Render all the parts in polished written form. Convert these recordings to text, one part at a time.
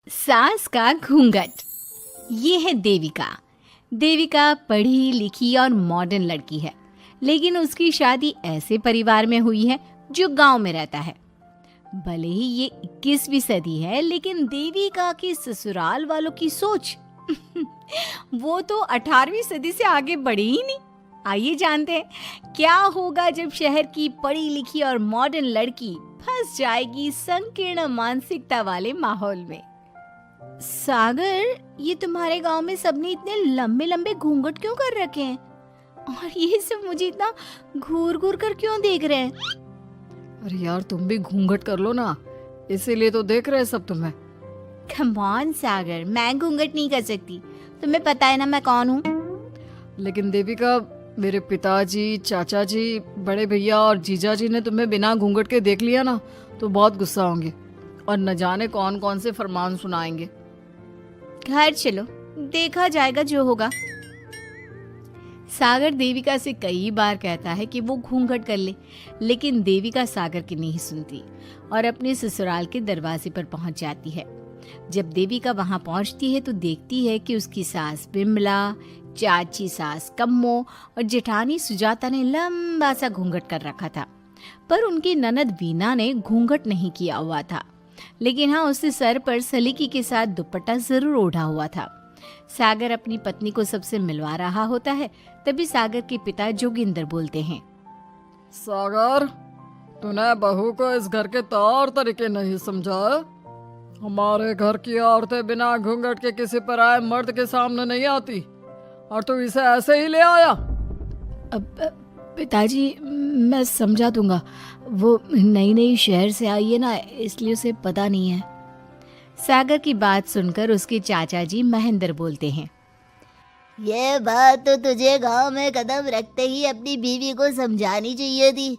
सास का घूंघट। ये है देविका। देविका पढ़ी लिखी और मॉडर्न लड़की है, लेकिन उसकी शादी ऐसे परिवार में हुई है जो गांव में रहता है। भले ही ये 21वीं सदी है, लेकिन देविका की ससुराल वालों की सोच वो तो 18वीं सदी से आगे बढ़ी ही नहीं। आइए जानते हैं क्या होगा जब शहर की पढ़ी लिखी और मॉडर्न लड़की फंस जाएगी संकीर्ण मानसिकता वाले माहौल में। सागर, ये तुम्हारे गांव में सबने इतने लंबे लंबे घूंघट क्यों कर रखे हैं? और ये सब मुझे इतना घूर घूर कर क्यों देख रहे हैं? अरे यार, तुम भी घूंघट कर लो ना, इसीलिए तो देख रहे हैं सब तुम्हें। कम ऑन सागर, मैं घूंघट नहीं कर सकती। तुम्हें पता है ना मैं कौन हूँ। लेकिन देविका, मेरे पिताजी, चाचा जी, बड़े भैया और जीजा जी ने तुम्हें बिना घूंघट के देख लिया ना तो बहुत गुस्सा होंगे और न जाने कौन कौन से फरमान सुनाएंगे। घर चलो, देखा जाएगा जो होगा। सागर देविका से कई बार कहता है कि वो घूंघट कर ले, लेकिन देविका सागर की नहीं सुनती और अपने ससुराल के दरवाजे पर पहुंच जाती है। जब देविका वहां पहुंचती है तो देखती है कि उसकी सास बिमला, चाची सास कम्मो और जेठानी सुजाता ने लंबा सा घूंघट कर रखा था, पर उनकी ननद वीना ने घूंघट नहीं किया हुआ था। लेकिन हाँ, उसके सर पर सलीकी के साथ दुपट्टा जरूर ओढ़ा हुआ था। सागर अपनी पत्नी को सबसे मिलवा रहा होता है, तभी सागर के पिता जोगिंदर बोलते हैं, सागर, तूने बहू को इस घर के तौर तरीके नहीं समझा। हमारे घर की औरतें बिना घूंघट के किसी पर आए मर्द के सामने नहीं आती और तू इसे ऐसे ही ले आया। पिताजी, मैं समझा दूंगा। वो नई नई शहर से आई है ना, इसलिए उसे पता नहीं है। सागर की बात सुनकर उसके चाचा जी महेंद्र बोलते हैं, ये बात तो तुझे गांव में कदम रखते ही अपनी बीवी को समझानी चाहिए थी।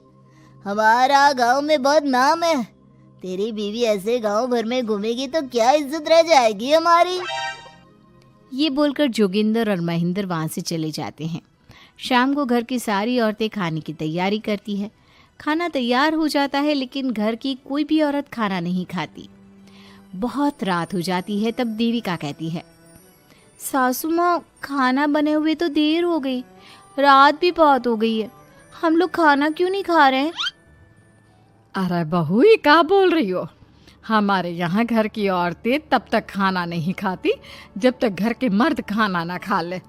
हमारा गांव में बहुत नाम है। तेरी बीवी ऐसे गांव भर में घूमेगी तो क्या इज्जत रह जाएगी हमारी। ये बोलकर जोगिंदर और महेंद्र वहां से चले जाते हैं। शाम को घर की सारी औरतें खाने की तैयारी करती है। खाना तैयार हो जाता है, लेकिन घर की कोई भी औरत खाना नहीं खाती। बहुत रात हो जाती है, तब देविका कहती है, सासू माँ, खाना बने हुए तो देर हो गई, रात भी बहुत हो गई है, हम लोग खाना क्यों नहीं खा रहे हैं? अरे बहू, ये क्या बोल रही हो? हमारे यहाँ घर की औरतें तब तक खाना नहीं खाती जब तक घर के मर्द खाना ना खा ले।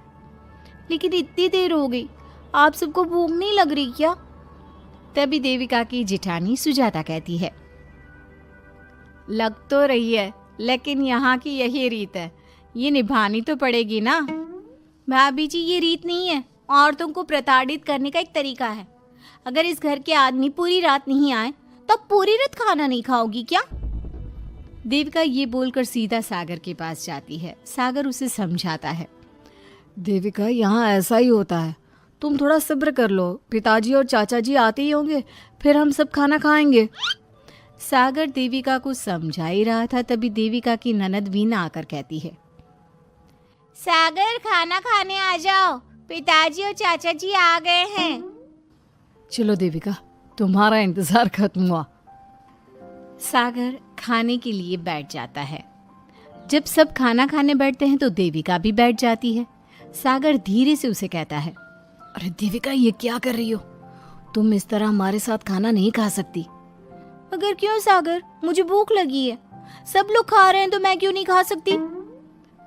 लेकिन इतनी देर हो गई, आप सबको भूख नहीं लग रही क्या? तभी देविका की जेठानी सुजाता कहती है, लग तो रही है, लेकिन यहाँ की यही रीत है, ये निभानी तो पड़ेगी ना। भाभी जी, ये रीत नहीं है, औरतों को प्रताड़ित करने का एक तरीका है। अगर इस घर के आदमी पूरी रात नहीं आए तो पूरी रात खाना नहीं खाओगी क्या? देविका ये बोलकर सीधा सागर के पास जाती है। सागर उसे समझाता है, देविका, यहाँ ऐसा ही होता है, तुम थोड़ा सब्र कर लो, पिताजी और चाचा जी आते ही होंगे, फिर हम सब खाना खाएंगे। सागर देविका को समझा ही रहा था, तभी देविका की ननद वीना आकर कहती है, सागर, खाना खाने आ जाओ, पिताजी और चाचा जी आ गए हैं। चलो देविका, तुम्हारा इंतजार खत्म हुआ। सागर खाने के लिए बैठ जाता है। जब सब खाना खाने बैठते हैं तो देविका भी बैठ जाती है। सागर धीरे से उसे कहता है, अरे देविका, ये क्या कर रही हो? तुम इस तरह हमारे साथ खाना नहीं खा सकती। मगर क्यों सागर, मुझे भूख लगी है, सब लोग खा रहे हैं तो मैं क्यों नहीं खा सकती?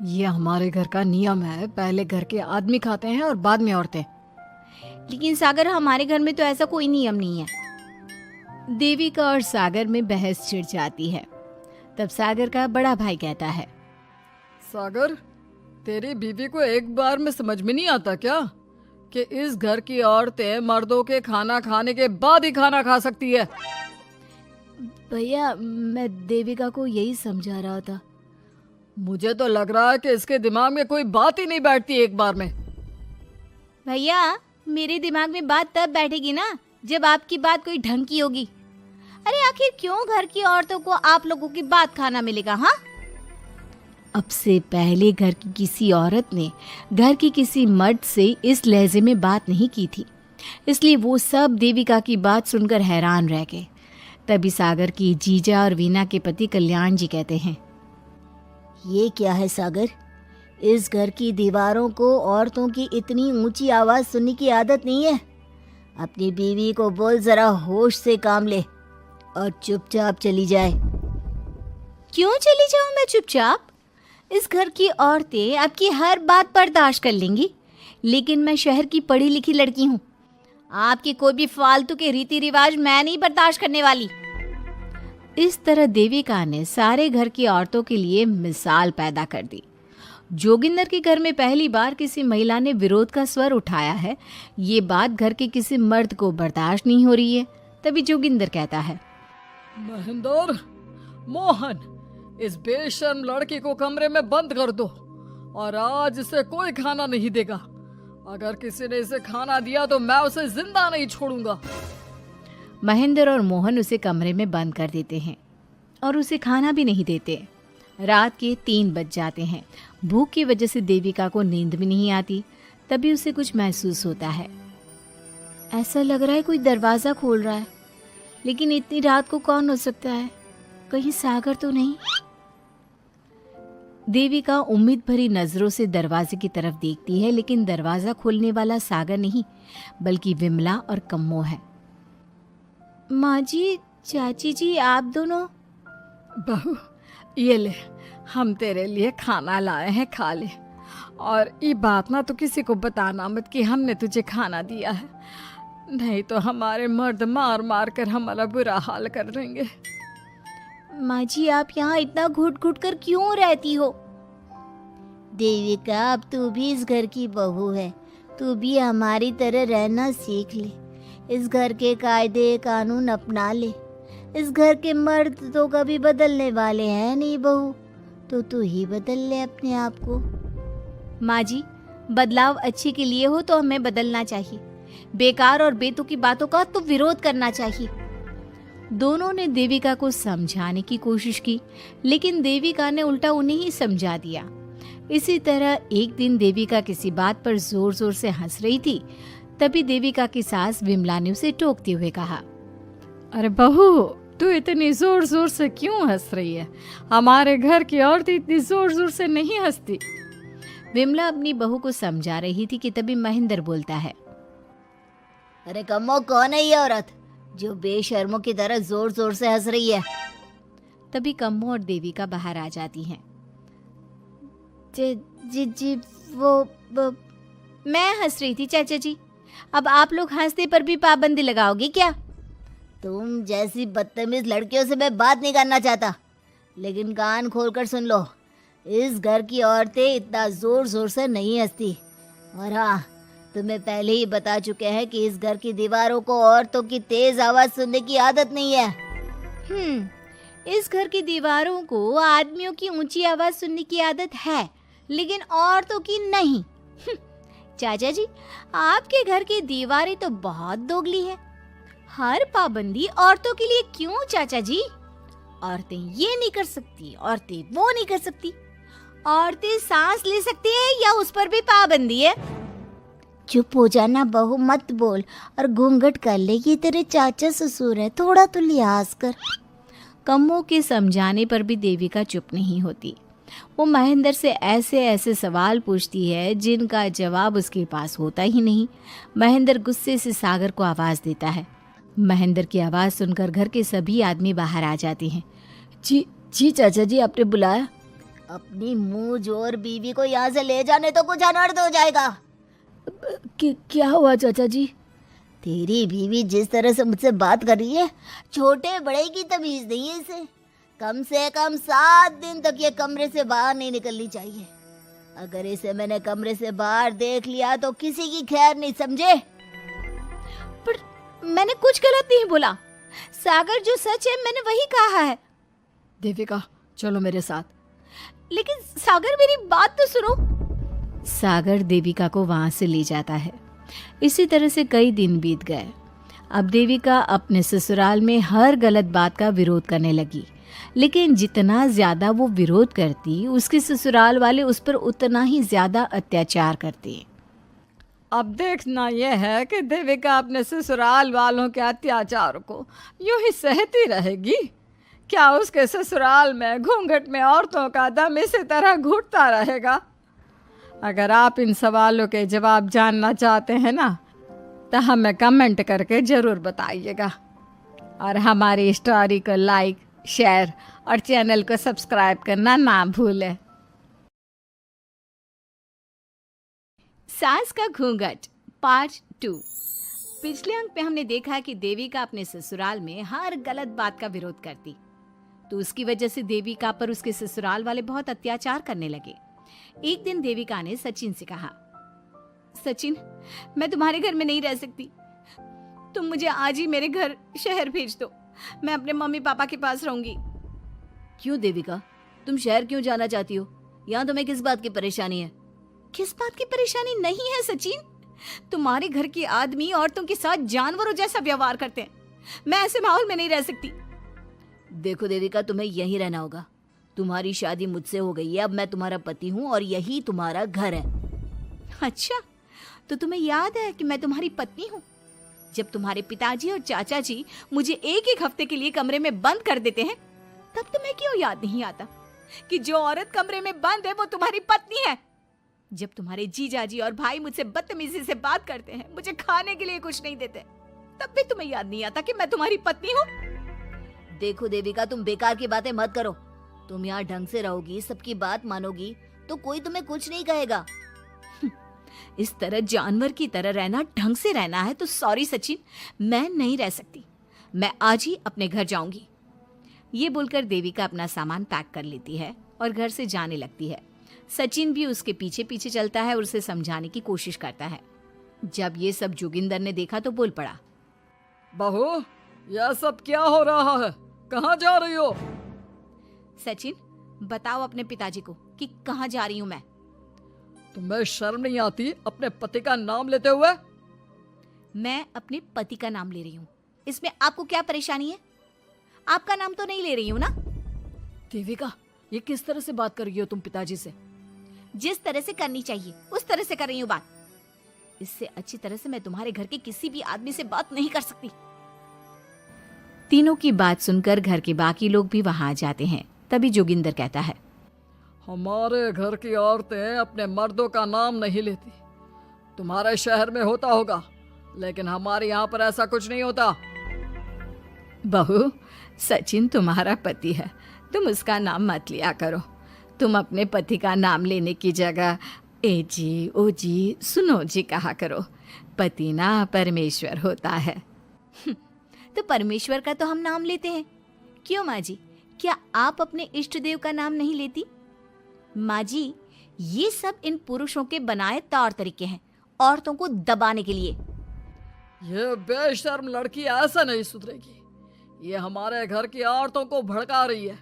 ये हमारे घर का नियम है, पहले घर के आदमी खाते हैं और बाद में औरतें। लेकिन सागर, हमारे घर में तो ऐसा कोई नियम नहीं है। देविका और सागर में बहस छिड़ जाती है। तब सागर का बड़ा भाई कहता है, सागर, तेरी बीवी को एक बार में समझ में नहीं आता क्या कि इस घर की औरतें मर्दों के खाना खाने के बाद ही खाना खा सकती है? भैया, मैं देविका को यही समझा रहा था। मुझे तो लग रहा है कि इसके दिमाग में कोई बात ही नहीं बैठती एक बार में। भैया, मेरे दिमाग में बात तब बैठेगी ना जब आपकी बात कोई ढंग की होगी। अरे आखिर क्यों घर की औरतों को आप लोगों की बात खाना मिलेगा? हाँ, अब से पहले घर की किसी औरत ने घर की किसी मर्द से इस लहजे में बात नहीं की थी, इसलिए वो सब देविका की बात सुनकर हैरान रह गए। तभी सागर की जीजा और वीना के पति कल्याण जी कहते हैं, ये क्या है सागर? इस घर की दीवारों को औरतों की इतनी ऊंची आवाज सुनने की आदत नहीं है। अपनी बीवी को बोल जरा होश से काम ले और चुपचाप चली जाए। क्यों चली जाऊं मैं चुपचाप? इस घर की औरतें आपकी हर बात बर्दाश्त कर लेंगी, लेकिन मैं शहर की पढ़ी लिखी लड़की हूँ। आपके कोई भी फालतू के रीति रिवाज मैं नहीं बर्दाश्त करने वाली। इस तरह देविका ने सारे घर की औरतों के लिए मिसाल पैदा कर दी। जोगिंदर के घर में पहली बार किसी महिला ने विरोध का स्वर उठाया है। ये बात घर के किसी मर्द को बर्दाश्त नहीं हो रही है। तभी जोगिंदर कहता है, महेंद्र, मोहन, इस बेशर्म लड़की को कमरे में बंद कर दो और आज इसे कोई खाना नहीं देगा। अगर किसी ने इसे खाना दिया तो मैं उसे जिंदा नहीं छोड़ूंगा। महेंद्र और मोहन उसे कमरे में बंद कर देते हैं और उसे खाना भी नहीं देते। रात के 3 बज जाते हैं। भूख की वजह से देविका को नींद भी नहीं आती। तभी उसे कुछ महसूस होता है। ऐसा लग रहा है कोई दरवाज़ा खोल रहा है, लेकिन इतनी रात को कौन हो सकता है? कहीं सागर तो नहीं? देविका उम्मीद भरी नजरों से दरवाजे की तरफ देखती है, लेकिन दरवाजा खोलने वाला सागर नहीं बल्कि विमला और कम्मो है। माँ जी, चाची जी, आप दोनों? बहू, ये ले, हम तेरे लिए खाना लाए हैं, खा ले। और ये बात ना तो किसी को बताना मत कि हमने तुझे खाना दिया है, नहीं तो हमारे मर्द मार मार कर हमारा बुरा हाल कर देंगे। माँ जी, आप यहाँ इतना घुट घुट कर क्यों रहती हो? देविका, अब तू भी इस घर की बहू है। तू भी हमारी तरह रहना सीख ले। इस घर के कायदे कानून अपना ले। इस घर के मर्द तो कभी बदलने वाले हैं नहीं बहू, तो तू ही बदल ले अपने आप को। माँ जी, बदलाव अच्छे के लिए हो तो हमें बदलना चाहिए। बेकार और बेतुकी बातों का तो विरोध करना चाहिए। दोनों ने देविका को समझाने की कोशिश की, लेकिन देविका ने उल्टा उन्हें ही समझा दिया। इसी तरह एक दिन देविका किसी बात पर जोर जोर से हंस रही थी। तभी देविका की सास विमला ने उसे टोकते हुए कहा, अरे बहू, तू इतनी जोर जोर से क्यों हंस रही है? हमारे घर की औरत इतनी जोर जोर से नहीं हंसती। विमला अपनी बहू को समझा रही थी कि तभी महेंद्र बोलता है, अरे कम्मो, कौन है ये औरत जो बेशर्मों की तरह जोर जोर से हंस रही है? तभी कम्मो और देविका बाहर आ जाती हैं। जी जी, वो मैं हंस रही थी चाचा जी। अब आप लोग हंसने पर भी पाबंदी लगाओगे क्या? तुम जैसी बदतमीज लड़कियों से मैं बात नहीं करना चाहता, लेकिन कान खोलकर सुन लो, इस घर की औरतें इतना जोर जोर से नहीं हंसती। और हाँ, तुम्हें पहले ही बता चुके हैं कि इस घर की दीवारों को औरतों की तेज आवाज सुनने की आदत नहीं है। इस घर की दीवारों को आदमियों की ऊंची आवाज सुनने की आदत है, लेकिन औरतों की नहीं। चाचा जी, आपके घर की दीवारें तो बहुत दोगली हैं। हर पाबंदी औरतों के लिए क्यों चाचा जी? औरतें ये नहीं कर सकती, औरतें वो नहीं कर सकती। औरतें सांस ले सकती है या उस पर भी पाबंदी है? चुप हो जाना बहू, मत बोल और घूंघट कर ले। ये तेरे चाचा ससुर है, थोड़ा तो लिहाज कर। कम्मो के समझाने पर भी देविका चुप नहीं होती। वो महेंद्र से ऐसे ऐसे सवाल पूछती है जिनका जवाब उसके पास होता ही नहीं। महेंद्र गुस्से से सागर को आवाज देता है। महेंद्र की आवाज सुनकर घर के सभी आदमी बाहर आ जाते हैं। जी जी चाचा जी, आपने बुलाया? अपनी मुंह जोर बीवी को यहाँ से ले जाने तो कुछ अनर्थ हो जाएगा। क्या हुआ चाचा जी? तेरी बीवी जिस तरह से मुझसे बात कर रही है, छोटे बड़े की तमीज नहीं है इसे। कम से कम 7 दिन तक ये कमरे से बाहर नहीं निकलनी चाहिए। अगर इसे मैंने कमरे से बाहर देख लिया तो किसी की खैर नहीं, समझे? पर मैंने कुछ गलत नहीं बोला। सागर जो सच है मैंने वही कहा है। देविका, चलो मेरे साथ। लेकिन सागर, मेरी बात तो सुनो। सागर देविका को वहां से ले जाता है। इसी तरह से कई दिन बीत गए। अब देविका अपने ससुराल में हर गलत बात का विरोध करने लगी, लेकिन जितना ज्यादा वो विरोध करती, उसके ससुराल वाले उस पर उतना ही ज्यादा अत्याचार करते। अब देखना यह है कि देविका अपने ससुराल वालों के अत्याचार को यूं ही सहती रहेगी क्या उसके ससुराल में घूंघट में औरतों का दम इसी तरह घुटता रहेगा? अगर आप इन सवालों के जवाब जानना चाहते हैं ना, तो हमें कमेंट करके ज़रूर बताइएगा। और हमारी स्टोरी को लाइक, शेयर और चैनल को सब्सक्राइब करना ना भूलें। सास का घूंघट पार्ट 2। पिछले अंक में हमने देखा कि देविका अपने ससुराल में हर गलत बात का विरोध करती, तो उसकी वजह से देविका पर उसके ससुराल वाले बहुत अत्याचार करने लगे। एक दिन देविका ने सचिन से कहा, सचिन, मैं तुम्हारे घर में नहीं रह सकती, तुम मुझे आज ही मेरे घर शहर भेज दो, मैं अपने मम्मी पापा के पास रहूंगी। क्यों देविका, तुम शहर क्यों जाना चाहती हो? यहाँ तुम्हें किस बात की परेशानी है? किस बात की परेशानी नहीं है सचिन, तुम्हारे घर के आदमी औरतों के साथ जानवरों जैसा व्यवहार करते हैं, मैं ऐसे माहौल में नहीं रह सकती। देखो देविका, तुम्हें यहीं रहना होगा। तुम्हारी शादी मुझसे हो गई है, अब मैं तुम्हारा पति हूँ और यही तुम्हारा घर है। अच्छा, तो तुम्हें याद है कि मैं तुम्हारी पत्नी हूँ? जब तुम्हारे पिताजी और चाचा जी मुझे एक एक हफ्ते के लिए कमरे में बंद कर देते हैं, तब तुम्हें क्यों याद नहीं आता कि जो औरत कमरे में बंद है वो तुम्हारी पत्नी है? जब तुम्हारे जीजाजी और भाई मुझसे बदतमीजी से बात करते हैं, मुझे खाने के लिए कुछ नहीं देते, तब भी तुम्हें याद नहीं आता कि मैं तुम्हारी पत्नी हूँ? देखो देविका, तुम बेकार की बातें मत करो। तुम यहाँ ढंग से रहोगी, सबकी बात मानोगी, तो कोई तुम्हें कुछ नहीं कहेगा। इस तरह जानवर की तरह रहना ढंग से रहना है तो सॉरी सचिन, मैं नहीं रह सकती, मैं आज ही अपने घर जाऊंगी। ये बोलकर देविका अपना सामान पैक कर लेती है और घर से जाने लगती है। सचिन भी उसके पीछे पीछे चलता है और उसे समझाने की कोशिश करता है। जब ये सब जोगिंदर ने देखा तो बोल पड़ा, बहू, यह सब क्या हो रहा है? कहाँ जा रही हो? सचिन, बताओ अपने पिताजी को कि कहाँ जा रही हूँ मैं। तुम्हें शर्म नहीं आती अपने पति का नाम लेते हुए? मैं अपने पति का नाम ले रही हूँ, इसमें आपको क्या परेशानी है? आपका नाम तो नहीं ले रही हूँ ना। देविका, ये किस तरह से बात कर रही हो तुम पिताजी से? जिस तरह से करनी चाहिए उस तरह से कर रही हूँ बात। इससे अच्छी तरह से मैं तुम्हारे घर के किसी भी आदमी से बात नहीं कर सकती। तीनों की बात सुनकर घर के बाकी लोग भी वहां आ जाते हैं। तभी जोगिंदर कहता है, हमारे घर की औरतें अपने मर्दों का नाम नहीं लेती। तुम्हारे शहर में होता होगा, लेकिन हमारे यहाँ पर ऐसा कुछ नहीं होता। बहू, सचिन तुम्हारा पति है, तुम उसका नाम मत लिया करो। तुम अपने पति का नाम लेने की जगह ए जी, ओ जी, सुनो जी कहा करो। पति ना परमेश्वर होता है। तो परमेश्वर का तो हम नाम लेते हैं। क्यों माँ जी, क्या आप अपने इष्ट देव का नाम नहीं लेती? माँ जी, ये सब इन पुरुषों के बनाए तौर तरीके हैं औरतों को दबाने के लिए। ये बेशर्म लड़की ऐसा नहीं सुधरेगी। ये हमारे घर की औरतों को भड़का रही है।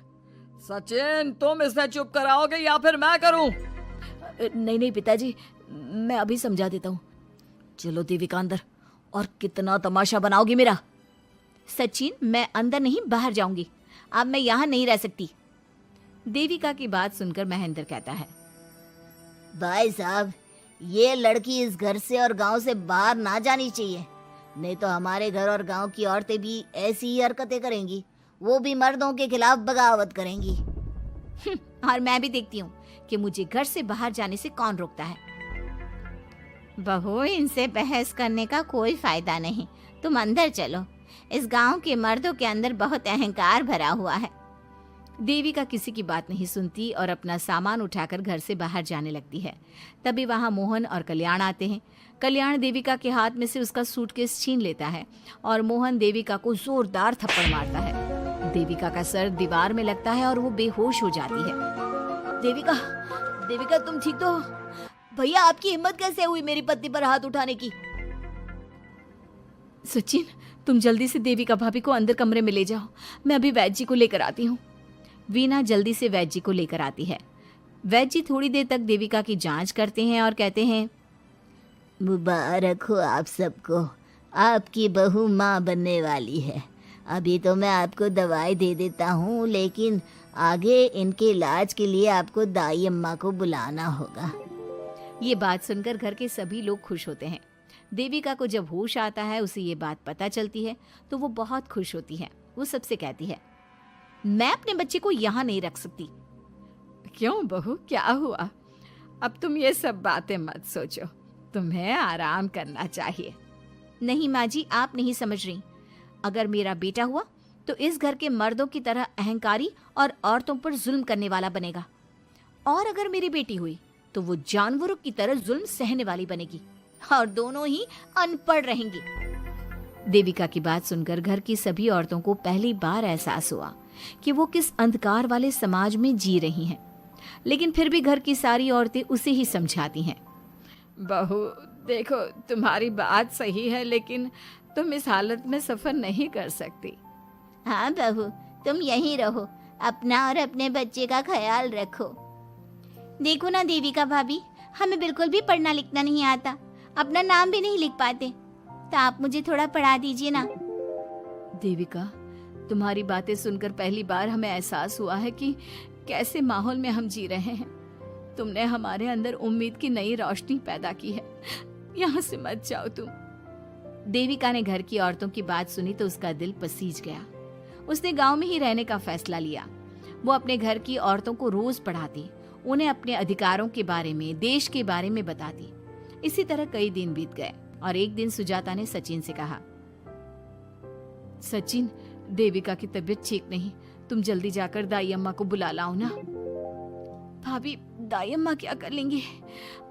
सचिन, तुम इसे चुप कराओगे या फिर मैं करूं? नहीं नहीं पिताजी, मैं अभी समझा देता हूँ। चलो देविका अंदर। और कितना तमाशा बनाओगी मेरा? सचिन, मैं अंदर नहीं बाहर जाऊंगी, अब मैं यहाँ नहीं रह सकती। देविका की बात सुनकर महेंद्र कहता है, भाई साहब, ये लड़की इस घर से और गांव से बाहर ना जानी चाहिए, नहीं तो हमारे घर और गांव की औरतें भी ऐसी ही हरकतें करेंगी। वो भी मर्दों के खिलाफ बगावत करेंगी। और मैं भी देखती हूँ कि मुझे घर से बाहर जाने से कौन रोकता है। बहू, इनसे बहस करने का कोई फायदा नहीं, तुम अंदर चलो। इस गांव के मर्दों के अंदर बहुत अहंकार भरा हुआ है। देविका किसी की बात नहीं सुनती और अपना सामान उठाकर घर से बाहर जाने लगती है। तभी वहां मोहन और कल्याण आते हैं। कल्याण देविका के हाथ में से उसका सूटकेस छीन लेता है और मोहन देविका को जोरदार थप्पड़ मारता है। देविका का सर दीवार में लगता है और वो बेहोश हो जाती है। देविका, देविका तुम ठीक तो हो? भैया, आपकी हिम्मत कैसे हुई मेरी पत्नी पर हाथ उठाने की? सचिन, तुम जल्दी से देविका भाभी को अंदर कमरे में ले जाओ, मैं अभी वैद्य जी को लेकर आती हूँ। वीना जल्दी से वैद्य जी को लेकर आती है। वैद्य जी थोड़ी देर तक देविका की जांच करते हैं और कहते हैं, मुबारक हो आप सबको, आपकी बहू माँ बनने वाली है। अभी तो मैं आपको दवाई दे देता हूँ, लेकिन आगे इनके इलाज के लिए आपको दाई अम्मा को बुलाना होगा। ये बात सुनकर घर के सभी लोग खुश होते हैं। देविका को जब होश आता है, उसे ये बात पता चलती है तो वो बहुत खुश होती है। वो सबसे कहती है, मैं अपने बच्चे को यहाँ नहीं रख सकती। क्यों बहू, क्या हुआ? अब तुम ये सब बातें मत सोचो, तुम्हें आराम करना चाहिए। नहीं माँ जी, आप नहीं समझ रही। अगर मेरा बेटा हुआ तो इस घर के मर्दों की तरह अहंकारी और औरतों पर जुल्म करने वाला बनेगा, और अगर मेरी बेटी हुई तो वो जानवरों की तरह जुल्म सहने वाली बनेगी, और दोनों ही अनपढ़ रहेंगी। देविका की बात सुनकर घर की सभी औरतों को पहली बार एहसास हुआ कि वो किस अंधकार वाले समाज में जी रही हैं। लेकिन फिर भी घर की सारी औरतें उसे ही समझाती हैं। बहू देखो, तुम्हारी बात सही है, लेकिन तुम इस हालत में सफर नहीं कर सकती। हाँ बहू, तुम यहीं रहो, अपना और अपने बच्चे का ख्याल रखो। देखो ना देविका भाभी, हमें बिल्कुल भी पढ़ना लिखना नहीं आता, अपना नाम भी नहीं लिख पाते, तो आप मुझे थोड़ा पढ़ा दीजिए ना। देविका, तुम्हारी बातें सुनकर पहली बार हमें एहसास हुआ है कि कैसे माहौल में हम जी रहे हैं। तुमने हमारे अंदर उम्मीद की नई रोशनी पैदा की है। यहाँ से मत जाओ तुम। देविका ने घर की औरतों की बात सुनी तो उसका दिल पसीज गया। उसने गांव में ही रहने का फैसला लिया। वो अपने घर की औरतों को रोज पढ़ाती, उन्हें अपने अधिकारों के बारे में, देश के बारे में बताती। इसी तरह कई दिन बीत गए और एक दिन सुजाता ने सचिन से कहा, सचिन, देविका की तबीयत ठीक नहीं, तुम जल्दी जाकर दाई अम्मा को बुला लाओ ना। भाभी, दाई अम्मा क्या कर लेंगी?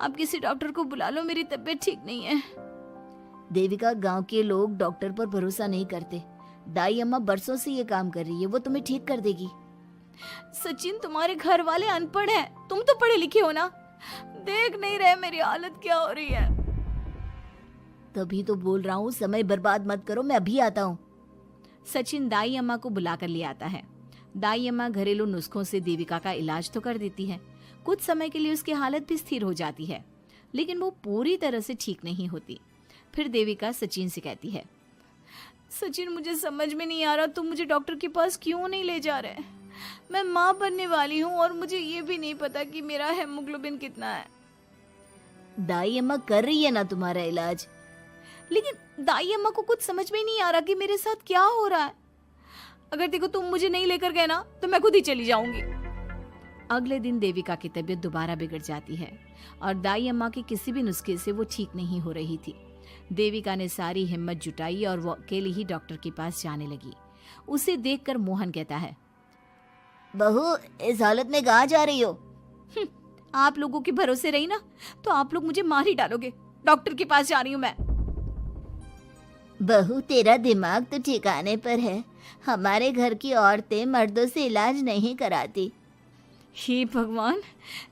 आप किसी डॉक्टर को बुला लो, मेरी तबीयत ठीक नहीं है। देविका, गांव के लोग डॉक्टर पर भरोसा नहीं करते। दाई अम्मा बरसों से ये काम कर रही है, वो तुम्हें ठीक कर देगी। सचिन, तुम्हारे घर वाले अनपढ़ हैं, तुम तो पढ़े लिखे हो ना, देख नहीं रहे मेरी हालत क्या हो रही है। तभी तो बोल रहा हूँ, समय बर्बाद मत करो, मैं अभी आता हूँ। सचिन दाई अम्मा को बुलाकर ले आता है। दाई अम्मा घरेलू नुस्खों से देविका का इलाज तो कर देती है। कुछ समय के लिए उसकी हालत भी स्थिर हो जाती है, लेकिन वो पूरी तरह से ठीक नहीं होती। फिर देविका सचिन से कहती है, सचिन, मुझे समझ में नहीं आ रहा तुम मुझे डॉक्टर के पास क्यों नहीं ले जा रहे। मैं माँ बनने वाली हूँ और मुझे ये भी नहीं पता कि मेरा हेमोग्लोबिन कितना है। दाई अम्मा कर रही है ना तुम्हारा इलाज। लेकिन दाई अम्मा को कुछ समझ में ही नहीं आ रहा कि मेरे साथ क्या हो रहा है। अगर देखो तुम मुझे नहीं लेकर गए ना तो मैं खुद ही चली जाऊंगी। अगले दिन देविका की तबीयत दोबारा बिगड़ जाती है और दाई अम्मा के किसी भी नुस्खे से वो ठीक नहीं हो रही थी। देविका ने सारी हिम्मत जुटाई और वो अकेली ही डॉक्टर के पास जाने लगी। उसे देखकर मोहन कहता है, बहू, इस हालत में कहाँ जा रही हो? आप लोगों के भरोसे रही ना तो आप लोग मुझे मार ही डालोगे। डॉक्टर के पास जा रही हूँ मैं। बहू, तेरा दिमाग तो ठिकाने पर है। हमारे घर की औरतें मर्दों से इलाज नहीं कराती। हे भगवान,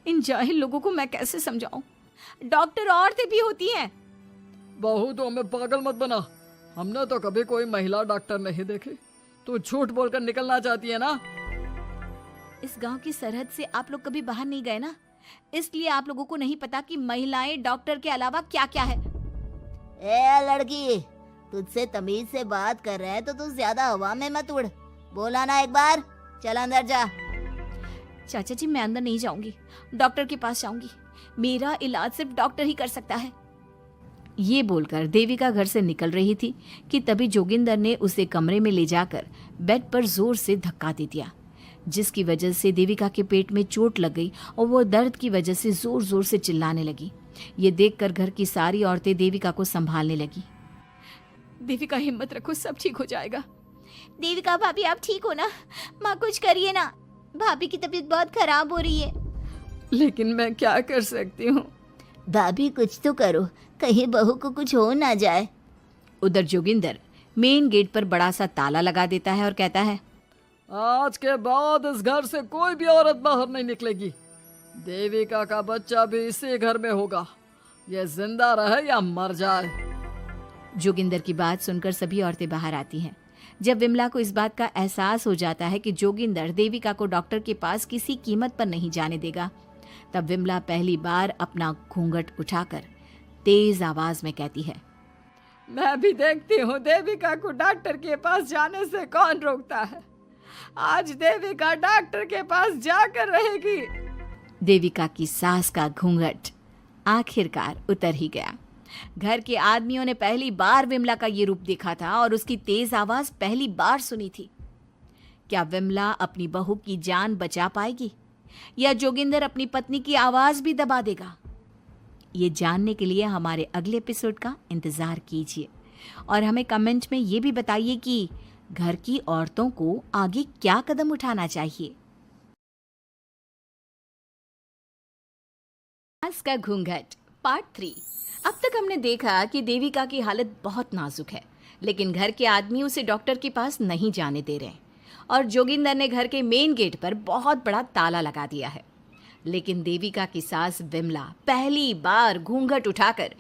इन जाहिल लोगों को मैं कैसे समझाऊं? डॉक्टर औरतें भी होती हैं। बहू, तो हमें पागल मत बना, हमने तो कभी कोई महिला डॉक्टर नहीं देखी। तू झूठ बोलकर निकलना चाहती है ना? इस गांव की सरहद से आप लोग कभी बाहर नहीं गए ना, इसलिए आप लोगों को नहीं पता कि महिलाएं डॉक्टर के अलावा क्या क्या है। ए लड़की, तुझसे तमीज से बात कर रहे हैं तो तू ज्यादा हवा में मत उड़। बोला ना एक बार, चल अंदर जा। चाचा जी, मैं अंदर नहीं जाऊंगी, डॉक्टर के पास जाऊंगी। मेरा इलाज सिर्फ डॉक्टर ही कर सकता है। ये बोलकर देविका घर से निकल रही थी कि तभी जोगिंदर ने उसे कमरे में ले जाकर बेड पर जोर से धक्का दे दिया, जिसकी वजह से देविका के पेट में चोट लग गई और वो दर्द की वजह से जोर जोर से चिल्लाने लगी। ये देखकर घर की सारी औरतें देविका को संभालने लगी। देविका, हिम्मत रखो, सब ठीक हो जाएगा। देविका भाभी, आप ठीक हो ना? माँ, कुछ करिए ना, भाभी की तबीयत बहुत खराब हो रही है। लेकिन मैं क्या कर सकती हूँ? भाभी, कुछ तो करो, कहीं बहू को कुछ हो ना जाए। उधर जोगिंदर मेन गेट पर बड़ा सा ताला लगा देता है और कहता है, आज के बाद इस घर से कोई भी औरत बाहर नहीं निकलेगी। देविका का बच्चा भी इसी घर में होगा, ये जिंदा रहे या मर जाए। जोगिंदर की बात सुनकर सभी औरतें बाहर आती हैं। जब विमला को इस बात का एहसास हो जाता है कि जोगिंदर देविका को डॉक्टर के पास किसी कीमत पर नहीं जाने देगा, तब विमला पहली बार अपना घूंघट उठाकर तेज आवाज में कहती है, मैं भी देखती हूँ देविका को डॉक्टर के पास जाने से कौन रोकता है। आज देविका डॉक्टर के पास जाकर रहेगी। देविका की सास का घूंघट आखिरकार उतर ही गया। घर के आदमियों ने पहली बार विमला का ये रूप देखा था और उसकी तेज आवाज पहली बार सुनी थी। क्या विमला अपनी बहू की जान बचा पाएगी या जोगिंदर अपनी पत्नी की आवाज भी दबा देगा? ये जानने के लिए हमारे अगले एपिसोड का इंतजार कीजिए और हमें कमेंट में ये भी बताइए कि घर की औरतों को आगे क्या कदम उठाना चाहिए। सास का घूंघट पार्ट 3। अब तक हमने देखा कि देविका की हालत बहुत नाजुक है, लेकिन घर के आदमी उसे डॉक्टर के पास नहीं जाने दे रहे और जोगिंदर ने घर के मेन गेट पर बहुत बड़ा ताला लगा दिया है। लेकिन देविका की सास विमला पहली बार घूंघट उठाकर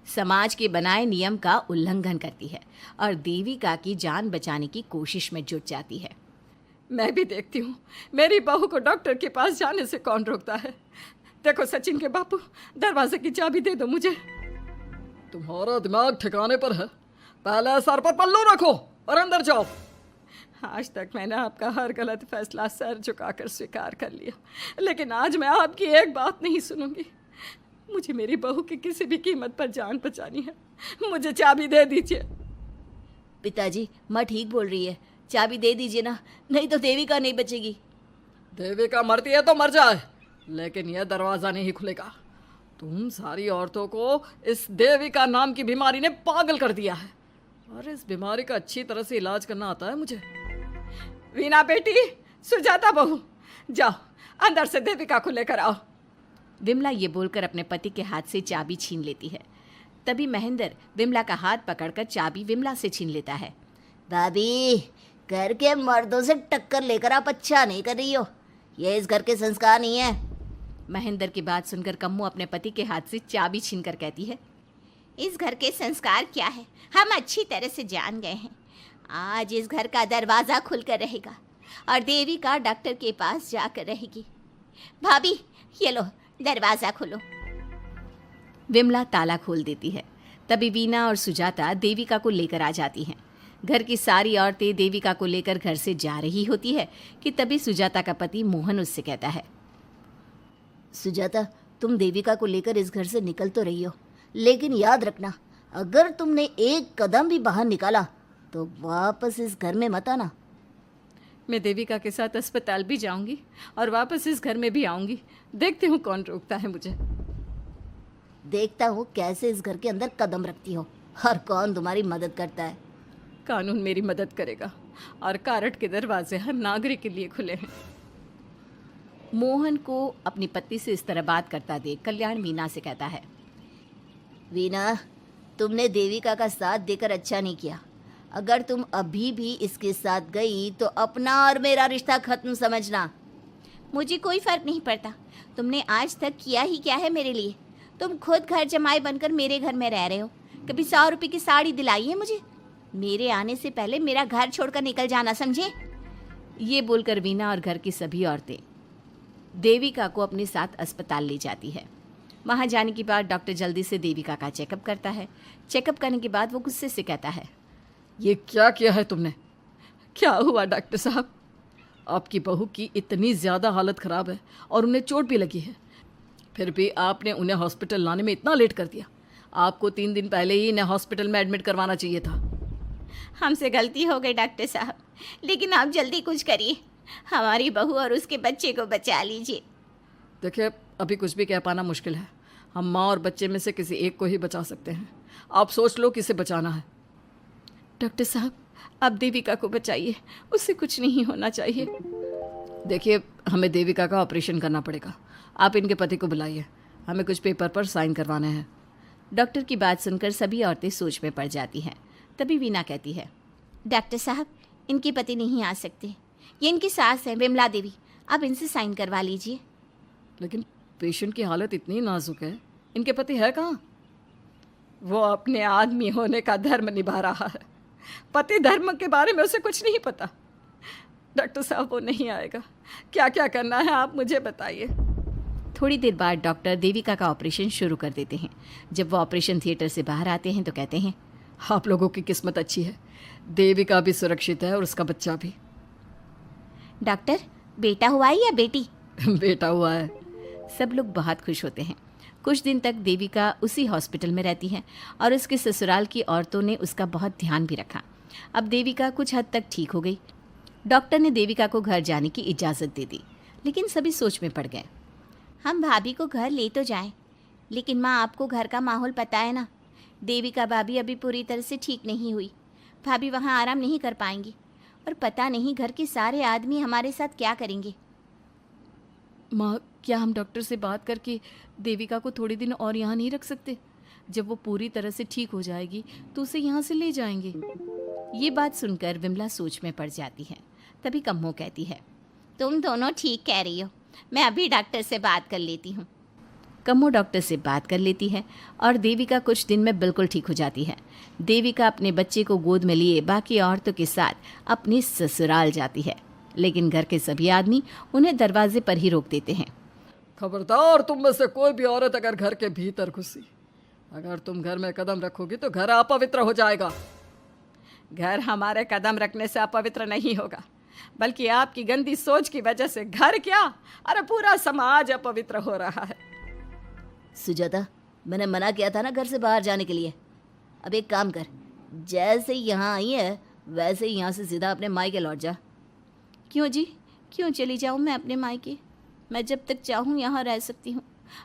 समाज के बनाए नियम का उल्लंघन करती है और देविका की जान बचाने की कोशिश में जुट जाती है। मैं भी देखती हूँ मेरी बहू को डॉक्टर के पास जाने से कौन रोकता है। देखो सचिन के बापू, दरवाजे की चाबी दे दो मुझे। तुम्हारा दिमाग ठिकाने पर है? पहले सर पर पल्लू रखो और अंदर जाओ। आज तक मैंने आपका हर गलत फैसला सर झुकाकर स्वीकार कर लिया, लेकिन आज मैं आपकी एक बात नहीं सुनूंगी। मुझे मेरी बहू की किसी भी कीमत पर जान बचानी है। मुझे चाबी दे दीजिए। पिताजी, माँ ठीक बोल रही है, चाबी दे दीजिए ना, नहीं तो देविका नहीं बचेगी। देविका मरती है तो मर जाए, लेकिन यह दरवाज़ा नहीं खुलेगा। तुम सारी औरतों को इस देविका नाम की बीमारी ने पागल कर दिया है और इस बीमारी का अच्छी तरह से इलाज करना आता है मुझे। वीना बेटी, सुजाता बहू, जाओ अंदर से देविका को लेकर आओ। विमला ये बोलकर अपने पति के हाथ से चाबी छीन लेती है। तभी महेंद्र विमला का हाथ पकड़कर चाबी विमला से छीन लेता है। भाभी, घर के मर्दों से टक्कर लेकर आप अच्छा नहीं कर रही हो, ये इस घर के संस्कार नहीं है। महेंद्र की बात सुनकर कम्मू अपने पति के हाथ से चाबी छीनकर कहती है, इस घर के संस्कार क्या है हम अच्छी तरह से जान गए हैं। आज इस घर का दरवाज़ा खुलकर रहेगा और देविका डॉक्टर के पास जाकर रहेगी। भाभी, ये लो दरवाज़ा खोलो। विमला ताला खोल देती है। तभी वीना और सुजाता देविका को लेकर आ जाती हैं। घर की सारी औरतें देविका को लेकर घर से जा रही होती है कि तभी सुजाता का पति मोहन उससे कहता है, सुजाता, तुम देविका को लेकर इस घर से निकल तो रही हो, लेकिन याद रखना, अगर तुमने एक कदम भी बाहर निकाला तो वापस इस घर में मत आना। मैं देविका के साथ अस्पताल भी जाऊंगी और वापस इस घर में भी आऊंगी। देखती हूँ कौन रोकता है मुझे। देखता हूँ कैसे इस घर के अंदर कदम रखती हो और कौन तुम्हारी मदद करता है। कानून मेरी मदद करेगा और कारट के दरवाजे हर नागरिक के लिए खुले हैं। मोहन को अपनी पत्नी से इस तरह बात करता देख कल्याण वीना से कहता है, वीना, तुमने देविका का साथ देकर अच्छा नहीं किया। अगर तुम अभी भी इसके साथ गई तो अपना और मेरा रिश्ता खत्म समझना। मुझे कोई फ़र्क नहीं पड़ता तुमने आज तक किया ही क्या है मेरे लिए। तुम खुद घर जमाई बनकर मेरे घर में रह रहे हो। कभी 100 रुपये की साड़ी दिलाई है मुझे? मेरे आने से पहले मेरा घर छोड़कर निकल जाना, समझे? ये बोलकर वीना और घर की सभी औरतें देविका को अपने साथ अस्पताल ले जाती है। वहाँ जाने के बाद डॉक्टर जल्दी से देविका का चेकअप करता है। चेकअप करने के बाद वो गुस्से से कहता है, ये क्या किया है तुमने? क्या हुआ डॉक्टर साहब? आपकी बहू की इतनी ज़्यादा हालत ख़राब है और उन्हें चोट भी लगी है, फिर भी आपने उन्हें हॉस्पिटल लाने में इतना लेट कर दिया। आपको 3 दिन पहले ही इन्हें हॉस्पिटल में एडमिट करवाना चाहिए था। हमसे गलती हो गई डॉक्टर साहब, लेकिन आप जल्दी कुछ करिए, हमारी बहू और उसके बच्चे को बचा लीजिए। देखिए, अभी कुछ भी कह पाना मुश्किल है। हम माँ और बच्चे में से किसी एक को ही बचा सकते हैं। आप सोच लो किसे बचाना है। डॉक्टर साहब, आप देविका को बचाइए, उससे कुछ नहीं होना चाहिए। देखिए, हमें देविका का ऑपरेशन करना पड़ेगा। आप इनके पति को बुलाइए, हमें कुछ पेपर पर साइन करवाने हैं। डॉक्टर की बात सुनकर सभी औरतें सोच में पड़ जाती हैं। तभी वीना कहती है, डॉक्टर साहब, इनके पति नहीं आ सकते, ये इनकी सास है विमला देवी, आप इनसे साइन करवा लीजिए। लेकिन पेशेंट की हालत इतनी नाजुक है, इनके पति है कहाँ? वो अपने आदमी होने का धर्म निभा रहा है। पति धर्म के बारे में उसे कुछ नहीं पता। डॉक्टर साहब, वो नहीं आएगा। क्या क्या करना है आप मुझे बताइए। थोड़ी देर बाद डॉक्टर देविका का ऑपरेशन शुरू कर देते हैं। जब वो ऑपरेशन थिएटर से बाहर आते हैं तो कहते हैं, आप लोगों की किस्मत अच्छी है, देविका भी सुरक्षित है और उसका बच्चा भी। डॉक्टर, बेटा हुआ है या बेटी? बेटा हुआ है। सब लोग बहुत खुश होते हैं। कुछ दिन तक देविका उसी हॉस्पिटल में रहती है और उसके ससुराल की औरतों ने उसका बहुत ध्यान भी रखा। अब देविका कुछ हद तक ठीक हो गई। डॉक्टर ने देविका को घर जाने की इजाज़त दे दी, लेकिन सभी सोच में पड़ गए। हम भाभी को घर ले तो जाएं, लेकिन माँ आपको घर का माहौल पता है ना, देविका भाभी अभी पूरी तरह से ठीक नहीं हुई। भाभी वहाँ आराम नहीं कर पाएंगी और पता नहीं घर के सारे आदमी हमारे साथ क्या करेंगे। माँ, क्या हम डॉक्टर से बात करके देविका को थोड़े दिन और यहाँ नहीं रख सकते? जब वो पूरी तरह से ठीक हो जाएगी तो उसे यहाँ से ले जाएंगे। ये बात सुनकर विमला सोच में पड़ जाती है। तभी कम्मो कहती है, तुम दोनों ठीक कह रही हो, मैं अभी डॉक्टर से बात कर लेती हूँ। कम्मो डॉक्टर से बात कर लेती है और देविका कुछ दिन में बिल्कुल ठीक हो जाती है। देविका अपने बच्चे को गोद में लिए बाकी औरतों के साथ अपने ससुराल जाती है, लेकिन घर के सभी आदमी उन्हें दरवाजे पर ही रोक देते हैं। खबरदार, तुम में से कोई भी औरत अगर घर के भीतर घुसी, अगर तुम घर में कदम रखोगी तो घर अपवित्र हो जाएगा। घर हमारे कदम रखने से अपवित्र नहीं होगा, बल्कि आपकी गंदी सोच की वजह से घर क्या, अरे पूरा समाज अपवित्र हो रहा है। सुजाता, मैंने मना किया था ना घर से बाहर जाने के लिए। अब एक काम कर, जैसे ही यहाँ आई है वैसे ही यहाँ से सीधा अपने मायके लौट जा। क्यों जी, क्यों चली जाऊँ मैं अपने मायके? मैं जब तक चाहूँ यहाँ रह सकती हूँ।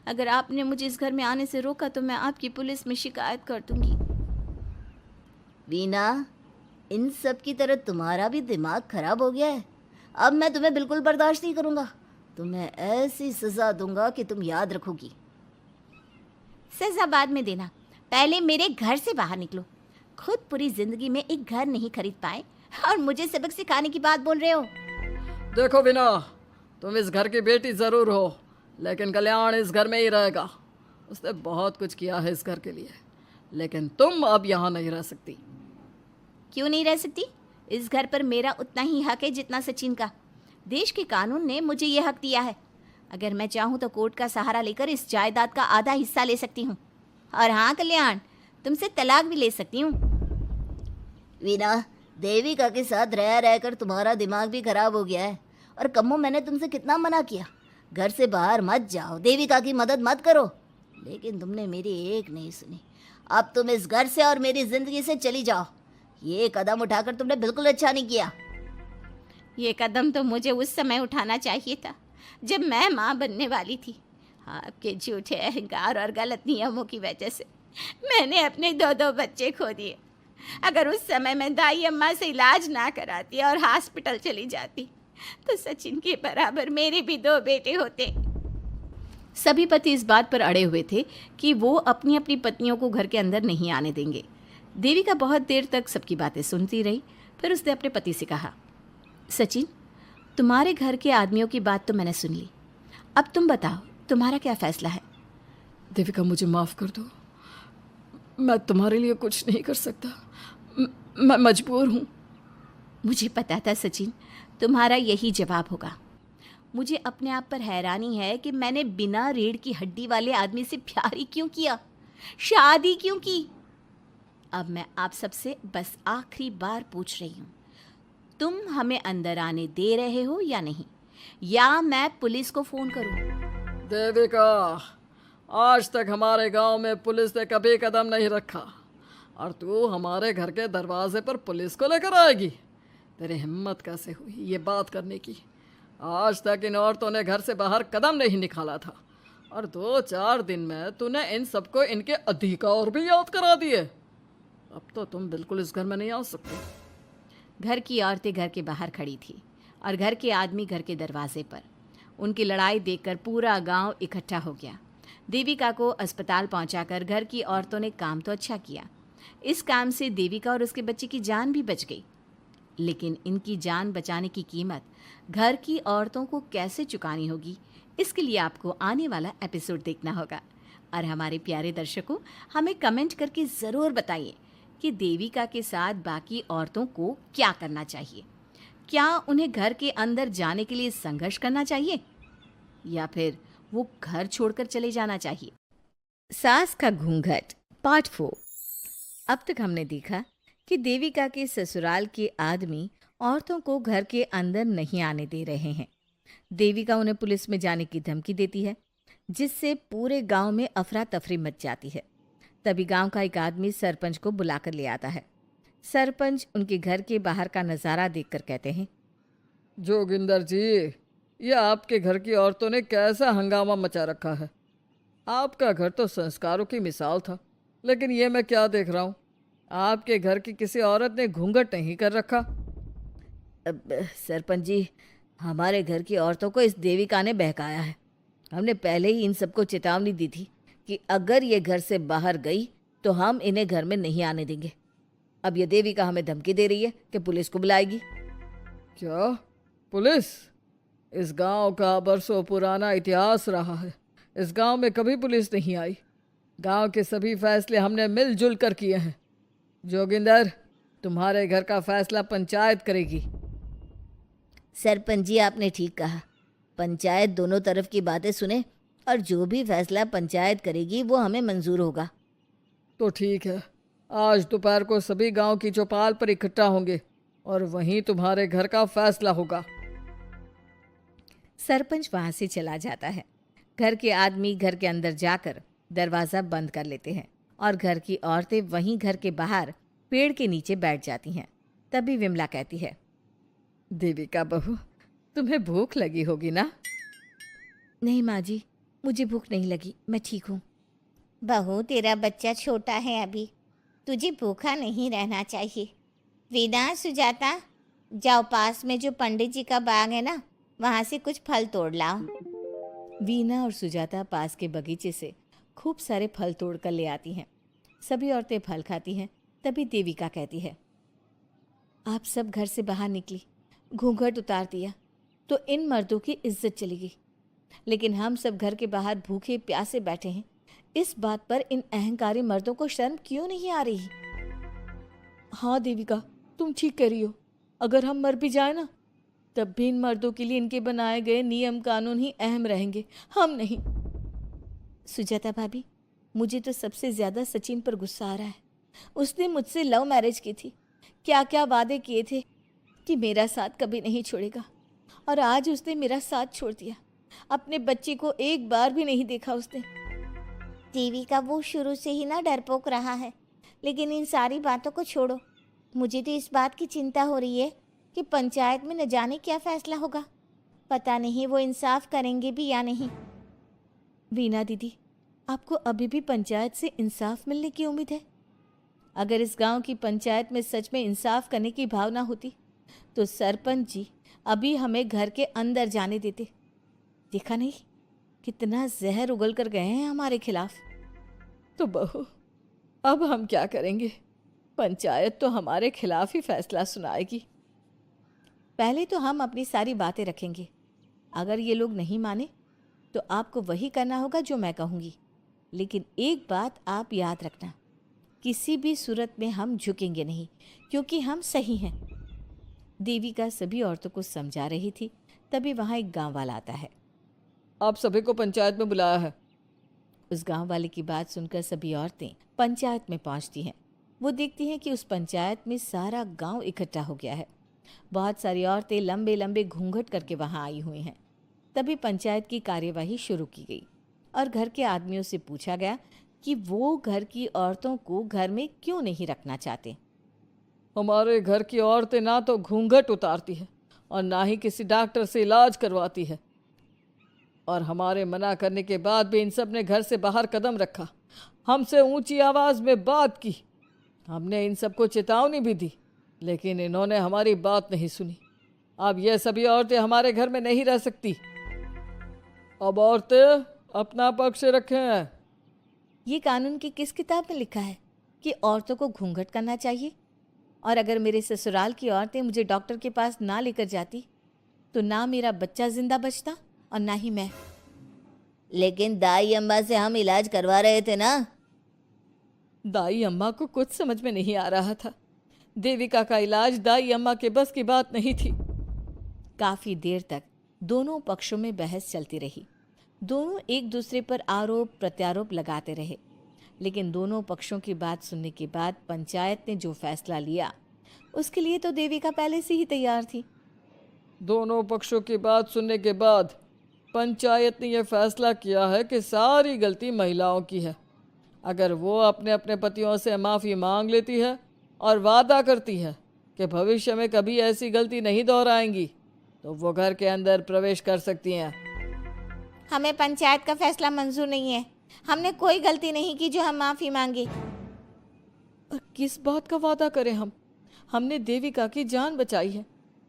अगर आपने मुझे इस घर में आने से रोका तो मैं आपकी पुलिस में शिकायत कर दूँगी। वीना, इन सब की तरह तुम्हारा भी दिमाग खराब हो गया है। अब मैं तुम्हें बिल्कुल बर्दाश्त नहीं करूँगा। तुम्हें ऐसी सज़ा दूंगा कि तुम याद रखोगी। सजा बाद में देना, पहले मेरे घर से बाहर निकलो। खुद पूरी जिंदगी में एक घर नहीं खरीद पाए और मुझे सबक सिखाने की बात बोल रहे हो। देखो वीना, तुम इस घर की बेटी ज़रूर हो, लेकिन कल्याण इस घर में ही रहेगा। उसने बहुत कुछ किया है इस घर के लिए, लेकिन तुम अब यहाँ नहीं रह सकती। क्यों नहीं रह सकती? इस घर पर मेरा उतना ही हक है जितना सचिन का। देश के कानून ने मुझे ये हक दिया है। अगर मैं चाहूँ तो कोर्ट का सहारा लेकर इस जायदाद का आधा हिस्सा ले सकती हूँ। और हाँ कल्याण, तुमसे तलाक भी ले सकती हूँ। वीना, देविका के साथ रह रहकर तुम्हारा दिमाग भी खराब हो गया है। और कम्मो, मैंने तुमसे कितना मना किया, घर से बाहर मत जाओ, देविका की मदद मत करो, लेकिन तुमने मेरी एक नहीं सुनी। अब तुम इस घर से और मेरी ज़िंदगी से चली जाओ। ये कदम उठाकर तुमने बिल्कुल अच्छा नहीं किया। ये कदम तो मुझे उस समय उठाना चाहिए था जब मैं माँ बनने वाली थी। आपके झूठे अहंकार और गलत नियमों की वजह से मैंने अपने दो बच्चे खो दिए। अगर उस समय मैं दाई अम्मा से इलाज ना कराती और हॉस्पिटल चली जाती तो सचिन के बराबर मेरे भी 2 बेटे होते। सभी पति इस बात पर अड़े हुए थे कि वो अपनी अपनी पत्नियों को घर के अंदर नहीं आने देंगे। देविका बहुत देर तक सबकी बातें सुनती रही। फिर उसने अपने पति से कहा, सचिन, तुम्हारे घर के आदमियों की बात तो मैंने सुन ली, अब तुम बताओ तुम्हारा क्या फैसला है? देविका, मुझे माफ़ कर दो, मैं तुम्हारे लिए कुछ नहीं कर सकता, मैं मजबूर हूँ। मुझे पता था सचिन, तुम्हारा यही जवाब होगा। मुझे अपने आप पर हैरानी है कि मैंने बिना रीढ़ की हड्डी वाले आदमी से प्यार ही क्यों किया, शादी क्यों की। अब मैं आप सबसे बस आखिरी बार पूछ रही हूँ, तुम हमें अंदर आने दे रहे हो या नहीं, या मैं पुलिस को फ़ोन करूँ? देविका, आज तक हमारे गांव में पुलिस ने कभी कदम नहीं रखा और तू हमारे घर के दरवाजे पर पुलिस को लेकर आएगी? तेरी हिम्मत कैसे हुई ये बात करने की? आज तक इन औरतों ने घर से बाहर कदम नहीं निकाला था और 2-4 दिन में तूने इन सबको इनके अधिकार भी याद करा दिए। अब तो तुम बिल्कुल इस घर में नहीं आ सकते। घर की औरतें घर के बाहर खड़ी थी और घर के आदमी घर के दरवाजे पर। उनकी लड़ाई देखकर पूरा गांव इकट्ठा हो गया। देविका को अस्पताल पहुंचाकर घर की औरतों ने काम तो अच्छा किया। इस काम से देविका और उसके बच्चे की जान भी बच गई, लेकिन इनकी जान बचाने की कीमत घर की औरतों को कैसे चुकानी होगी, इसके लिए आपको आने वाला एपिसोड देखना होगा। और हमारे प्यारे दर्शकों, हमें कमेंट करके ज़रूर बताइए कि देविका के साथ बाकी औरतों को क्या करना चाहिए। क्या उन्हें घर के अंदर जाने के लिए संघर्ष करना चाहिए या फिर वो घर छोड़कर चले जाना चाहिए? सास का घूंघट पार्ट 4। अब तक हमने देखा कि देविका के ससुराल के आदमी औरतों को घर के अंदर नहीं आने दे रहे हैं। देविका उन्हें पुलिस में जाने की धमकी देती है, जिससे पूरे गांव में अफरा तफरी मच जाती है। तभी गांव का एक आदमी सरपंच को बुलाकर ले आता है। सरपंच उनके घर के बाहर का नज़ारा देखकर कहते हैं, जोगिंदर जी, ये आपके घर की औरतों ने कैसा हंगामा मचा रखा है। आपका घर तो संस्कारों की मिसाल था, लेकिन ये मैं क्या देख रहा हूँ, आपके घर की किसी औरत ने घूंघट नहीं कर रखा। सरपंच जी, हमारे घर की औरतों को इस देविका ने बहकाया है। हमने पहले ही इन सबको चेतावनी दी थी कि अगर ये घर से बाहर गई तो हम इन्हें घर में नहीं आने देंगे। अब ये देविका हमें धमकी दे रही है कि पुलिस को बुलाएगी। क्या पुलिस? इस गांव का बरसों पुराना इतिहास रहा है। इस गांव में कभी पुलिस नहीं आई। गांव के सभी फैसले हमने मिलजुल कर किए हैं। जोगिंदर, तुम्हारे घर का फैसला पंचायत करेगी। सरपंच जी, आपने ठीक कहा। पंचायत दोनों तरफ की बातें सुने और जो भी फैसला पंचायत करेगी वो हमें मंजूर होगा। तो ठीक है, आज दोपहर को सभी गांव की चौपाल पर इकट्ठा होंगे और वहीं तुम्हारे घर का फैसला होगा। सरपंच वहां से चला जाता है। घर के आदमी घर के अंदर जाकर दरवाज़ा बंद कर लेते हैं और घर की औरतें वहीं घर के बाहर पेड़ के नीचे बैठ जाती हैं। तभी विमला कहती है, देविका बहू, तुम्हें भूख लगी होगी ना? नहीं माँ जी, मुझे भूख नहीं लगी, मैं ठीक हूँ। बहू, तेरा बच्चा छोटा है अभी, तुझे भूखा नहीं रहना चाहिए। वीना, सुजाता, जाओ पास में जो पंडित जी का बाग है ना, वहाँ से कुछ फल तोड़ लाओ। वीना और सुजाता पास के बगीचे से खूब सारे फल तोड़ कर ले आती हैं। सभी औरतें फल खाती हैं। तभी देविका कहती है, आप सब घर से बाहर निकली, घूंघट उतार दिया तो इन मर्दों की इज्जत चली गई, लेकिन हम सब घर के बाहर भूखे प्यासे बैठे हैं। इस बात पर इन अहंकारी मर्दों को शर्म क्यों नहीं आ रही? हाँ देविका, तुम ठीक कह रही हो। अगर हम मर भी जाए ना, तब भी इन मर्दों के लिए इनके बनाए गए नियम कानून ही अहम रहेंगे, हम नहीं। सुजाता भाभी, मुझे तो सबसे ज़्यादा सचिन पर गुस्सा आ रहा है। उसने मुझसे लव मैरिज की थी, क्या क्या वादे किए थे कि मेरा साथ कभी नहीं छोड़ेगा, और आज उसने मेरा साथ छोड़ दिया। अपने बच्चे को एक बार भी नहीं देखा उसने। देविका, वो शुरू से ही ना डरपोक रहा है, लेकिन इन सारी बातों को छोड़ो। मुझे तो इस बात की चिंता हो रही है कि पंचायत में न जाने क्या फैसला होगा। पता नहीं वो इंसाफ करेंगे भी या नहीं। वीना दीदी, आपको अभी भी पंचायत से इंसाफ मिलने की उम्मीद है? अगर इस गांव की पंचायत में सच में इंसाफ करने की भावना होती तो सरपंच जी अभी हमें घर के अंदर जाने देते। देखा नहीं कितना जहर उगल कर गए हैं हमारे खिलाफ। तो बहू, अब हम क्या करेंगे? पंचायत तो हमारे खिलाफ ही फैसला सुनाएगी। पहले तो हम अपनी सारी बातें रखेंगे। अगर ये लोग नहीं माने तो आपको वही करना होगा जो मैं कहूँगी। लेकिन एक बात आप याद रखना, किसी भी सूरत में हम झुकेंगे नहीं, क्योंकि हम सही हैं। देविका सभी औरतों को समझा रही थी। तभी वहाँ एक गांव वाला आता है। आप सभी को पंचायत में बुलाया है। उस गांव वाले की बात सुनकर सभी औरतें पंचायत में पहुंचती हैं। वो देखती हैं कि उस पंचायत में सारा गांव इकट्ठा हो गया है। बहुत सारी औरतें लंबे लंबे घूंघट करके वहां आई हुई हैं। तभी पंचायत की कार्यवाही शुरू की गई और घर के आदमियों से पूछा गया कि वो घर की औरतों को घर में क्यों नहीं रखना चाहते। हमारे घर की औरतें ना तो घूंघट उतारती है और ना ही किसी डॉक्टर से इलाज करवाती है, और हमारे मना करने के बाद भी इन सब ने घर से बाहर कदम रखा, हमसे ऊंची आवाज़ में बात की। हमने इन सबको चेतावनी भी दी, लेकिन इन्होंने हमारी बात नहीं सुनी। अब ये सभी औरतें हमारे घर में नहीं रह सकती। अब औरतें अपना पक्ष रखें। ये कानून की किस किताब में लिखा है कि औरतों को घूंघट करना चाहिए? और अगर मेरे ससुराल की औरतें मुझे डॉक्टर के पास ना लेकर जाती तो ना मेरा बच्चा जिंदा बचता और ना ही मैं। लेकिन दाई अम्मा से हम इलाज करवा रहे थे ना। दाई अम्मा को कुछ समझ में नहीं आ रहा था। देविका का इलाज दाई अम्मा के बस की बात नहीं थी। काफ़ी देर तक दोनों पक्षों में बहस चलती रही। दोनों एक दूसरे पर आरोप प्रत्यारोप लगाते रहे, लेकिन दोनों पक्षों की बात सुनने के बाद पंचायत ने जो फैसला लिया उसके लिए तो देविका पहले से ही तैयार थी। दोनों पक्षों की बात सुनने के बाद पंचायत ने यह फैसला किया है कि सारी गलती महिलाओं की है। अगर वो अपने अपने पतियों से माफ़ी मांग लेती है और वादा करती है कि भविष्य में कभी ऐसी गलती नहीं दोहराएंगी, तो वो घर के अंदर प्रवेश कर सकती हैं। हमें पंचायत का फैसला मंजूर नहीं है। हमने कोई गलती नहीं की जो हम माफी मांगे। और किस बात का वादा करें हम? हमने देविका की जान बचाई है,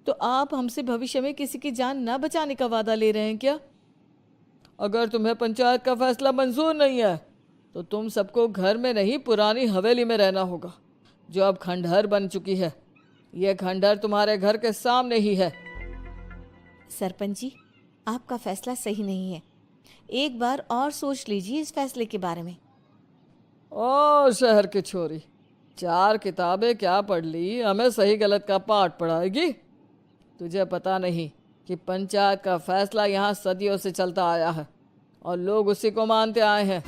तो आप हमसे भविष्य में किसी की जान न बचाने का वादा ले रहे हैं क्या? अगर तुम्हें पंचायत का फैसला मंजूर नहीं है तो तुम सबको घर में नहीं पुरानी हवेली में रहना होगा, जो अब खंडहर बन चुकी है। यह खंडहर तुम्हारे घर के सामने ही है। सरपंच जी, आपका फैसला सही नहीं है। एक बार और सोच लीजिए इस फैसले के बारे में। ओ शहर की छोरी, 4 किताबें क्या पढ़ ली, हमें सही गलत का पाठ पढ़ाएगी? तुझे पता नहीं कि पंचायत का फैसला यहाँ सदियों से चलता आया है और लोग उसी को मानते आए हैं।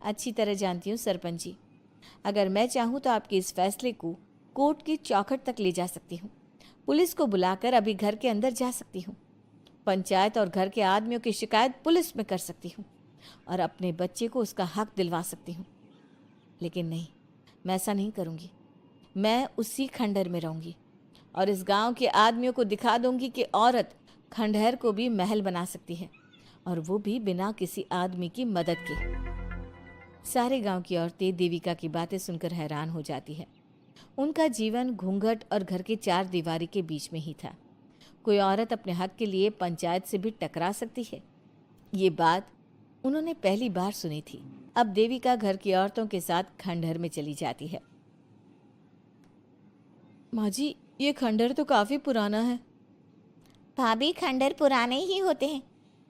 अच्छी तरह जानती हूँ सरपंच जी। अगर मैं चाहूँ तो आपके इस फैसले को कोर्ट की चौखट तक ले जा सकती हूँ। पुलिस को बुलाकर अभी घर के अंदर जा सकती हूँ। पंचायत और घर के आदमियों की शिकायत पुलिस में कर सकती हूँ और अपने बच्चे को उसका हक दिलवा सकती हूँ। लेकिन नहीं, मैं ऐसा नहीं करूँगी। मैं उसी खंडहर में रहूँगी और इस गांव के आदमियों को दिखा दूंगी कि औरत खंडहर को भी महल बना सकती है, और वो भी बिना किसी आदमी की मदद के। सारे गांव की औरतें देविका की बातें सुनकर हैरान हो जाती है। उनका जीवन घूंघट और घर के 4 दीवारी के बीच में ही था। कोई औरत अपने हक के लिए पंचायत से भी टकरा सकती है, ये बात उन्होंने पहली बार सुनी थी। अब देविका घर की औरतों के साथ खंडहर में चली जाती है। माँ जी, ये खंडहर तो काफी पुराना है। भाभी, खंडहर पुराने ही होते हैं।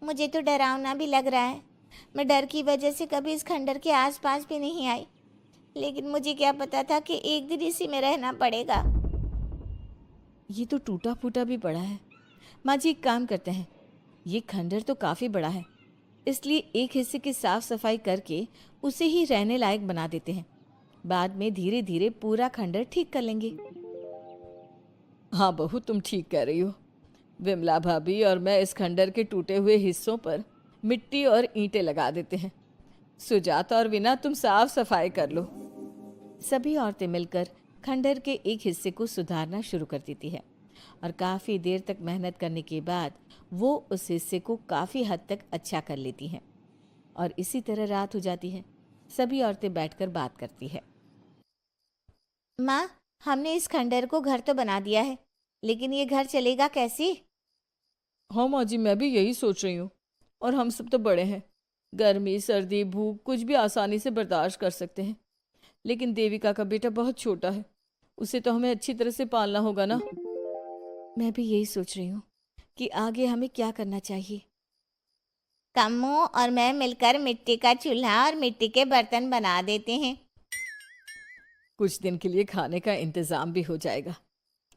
मुझे तो डरावना भी लग रहा है। मैं डर की वजह से कभी इस खंडहर के आसपास भी नहीं आई, लेकिन मुझे क्या पता था कि एक दिन इसी में रहना पड़ेगा। ये तो टूटा फूटा भी पड़ा है। माँ जी, एक काम करते हैं, ये खंडहर तो काफी बड़ा है, इसलिए एक हिस्से की साफ सफाई करके उसे ही रहने लायक बना देते हैं। बाद में धीरे धीरे पूरा खंडहर ठीक कर लेंगे। हाँ बहू, तुम ठीक कह रही हो। विमला भाभी और मैं इस खंडहर के टूटे हुए हिस्सों पर मिट्टी और ईंटें लगा देते हैं। सुजाता और विना, तुम साफ सफाई कर लो। सभी औरतें मिलकर खंडहर के एक हिस्से को सुधारना शुरू कर देती है और काफ़ी देर तक मेहनत करने के बाद वो उस हिस्से को काफ़ी हद तक अच्छा कर लेती हैं। और इसी तरह रात हो जाती है। सभी औरतें बैठकर बात करती है। माँ, हमने इस खंडहर को घर तो बना दिया है, लेकिन ये घर चलेगा कैसे? हाँ माँ जी, मैं भी यही सोच रही हूँ। और हम सब तो बड़े हैं, गर्मी सर्दी भूख कुछ भी आसानी से बर्दाश्त कर सकते हैं, लेकिन देविका का बेटा बहुत छोटा है, उसे तो हमें अच्छी तरह से पालना होगा ना। मैं भी यही सोच रही हूँ कि आगे हमें क्या करना चाहिए। कम्मू और मैं मिलकर मिट्टी का चूल्हा और मिट्टी के बर्तन बना देते हैं। कुछ दिन के लिए खाने का इंतजाम भी हो जाएगा,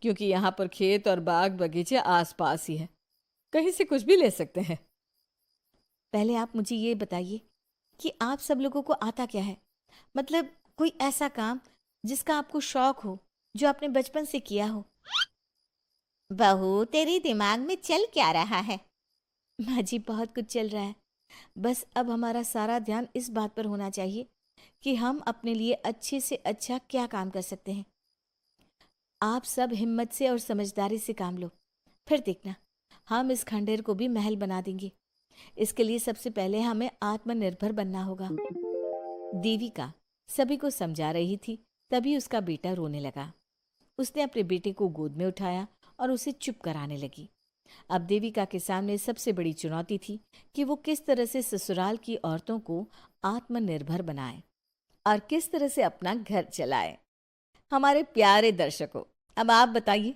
क्योंकि यहाँ पर खेत और बाग बगीचे आसपास ही है, कहीं से कुछ भी ले सकते हैं। पहले आप मुझे ये बताइए कि आप सब लोगों को आता क्या है, मतलब कोई ऐसा काम जिसका आपको शौक हो, जो आपने बचपन से किया हो। बहू, तेरे दिमाग में चल क्या रहा है? माँ जी, बहुत कुछ चल रहा है, बस अब हमारा सारा ध्यान इस बात पर होना चाहिए कि हम अपने लिए अच्छे से अच्छा क्या काम कर सकते हैं। आप सब हिम्मत से और समझदारी से काम लो, फिर देखना हम इस खंडहर को भी महल बना देंगे। इसके लिए सबसे पहले हमें आत्मनिर्भर बनना होगा। देविका सभी को समझा रही थी, तभी उसका बेटा रोने लगा। उसने अपने बेटे को गोद में उठाया और उसे चुप कराने लगी। अब देविका के सामने सबसे बड़ी चुनौती थी कि वो किस तरह से ससुराल की औरतों को आत्मनिर्भर बनाए और किस तरह से अपना घर चलाए। हमारे प्यारे दर्शकों, अब आप बताइए,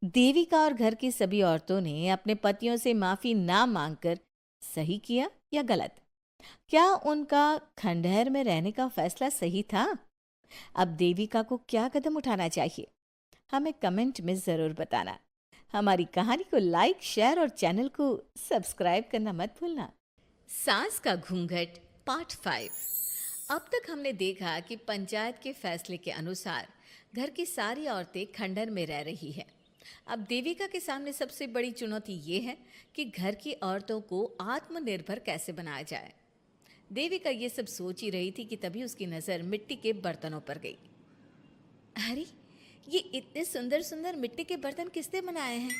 देविका और घर की सभी औरतों ने अपने पतियों से माफी ना मांगकर सही किया या गलत? क्या उनका खंडहर में रहने का फैसला सही था? अब देविका को क्या कदम उठाना चाहिए, हमें कमेंट में जरूर बताना। हमारी कहानी को लाइक, शेयर और चैनल को सब्सक्राइब करना मत भूलना। सास का घूंघट पार्ट 5। अब तक हमने देखा कि पंचायत के फैसले के अनुसार घर की सारी औरतें खंडहर में रह रही है। अब देविका के सामने सबसे बड़ी चुनौती ये है कि घर की औरतों को आत्मनिर्भर कैसे बनाया जाए। देविका ये सब सोच ही रही थी कि तभी उसकी नज़र मिट्टी के बर्तनों पर गई। अरे, ये इतने सुंदर सुंदर मिट्टी के बर्तन किसने बनाए हैं?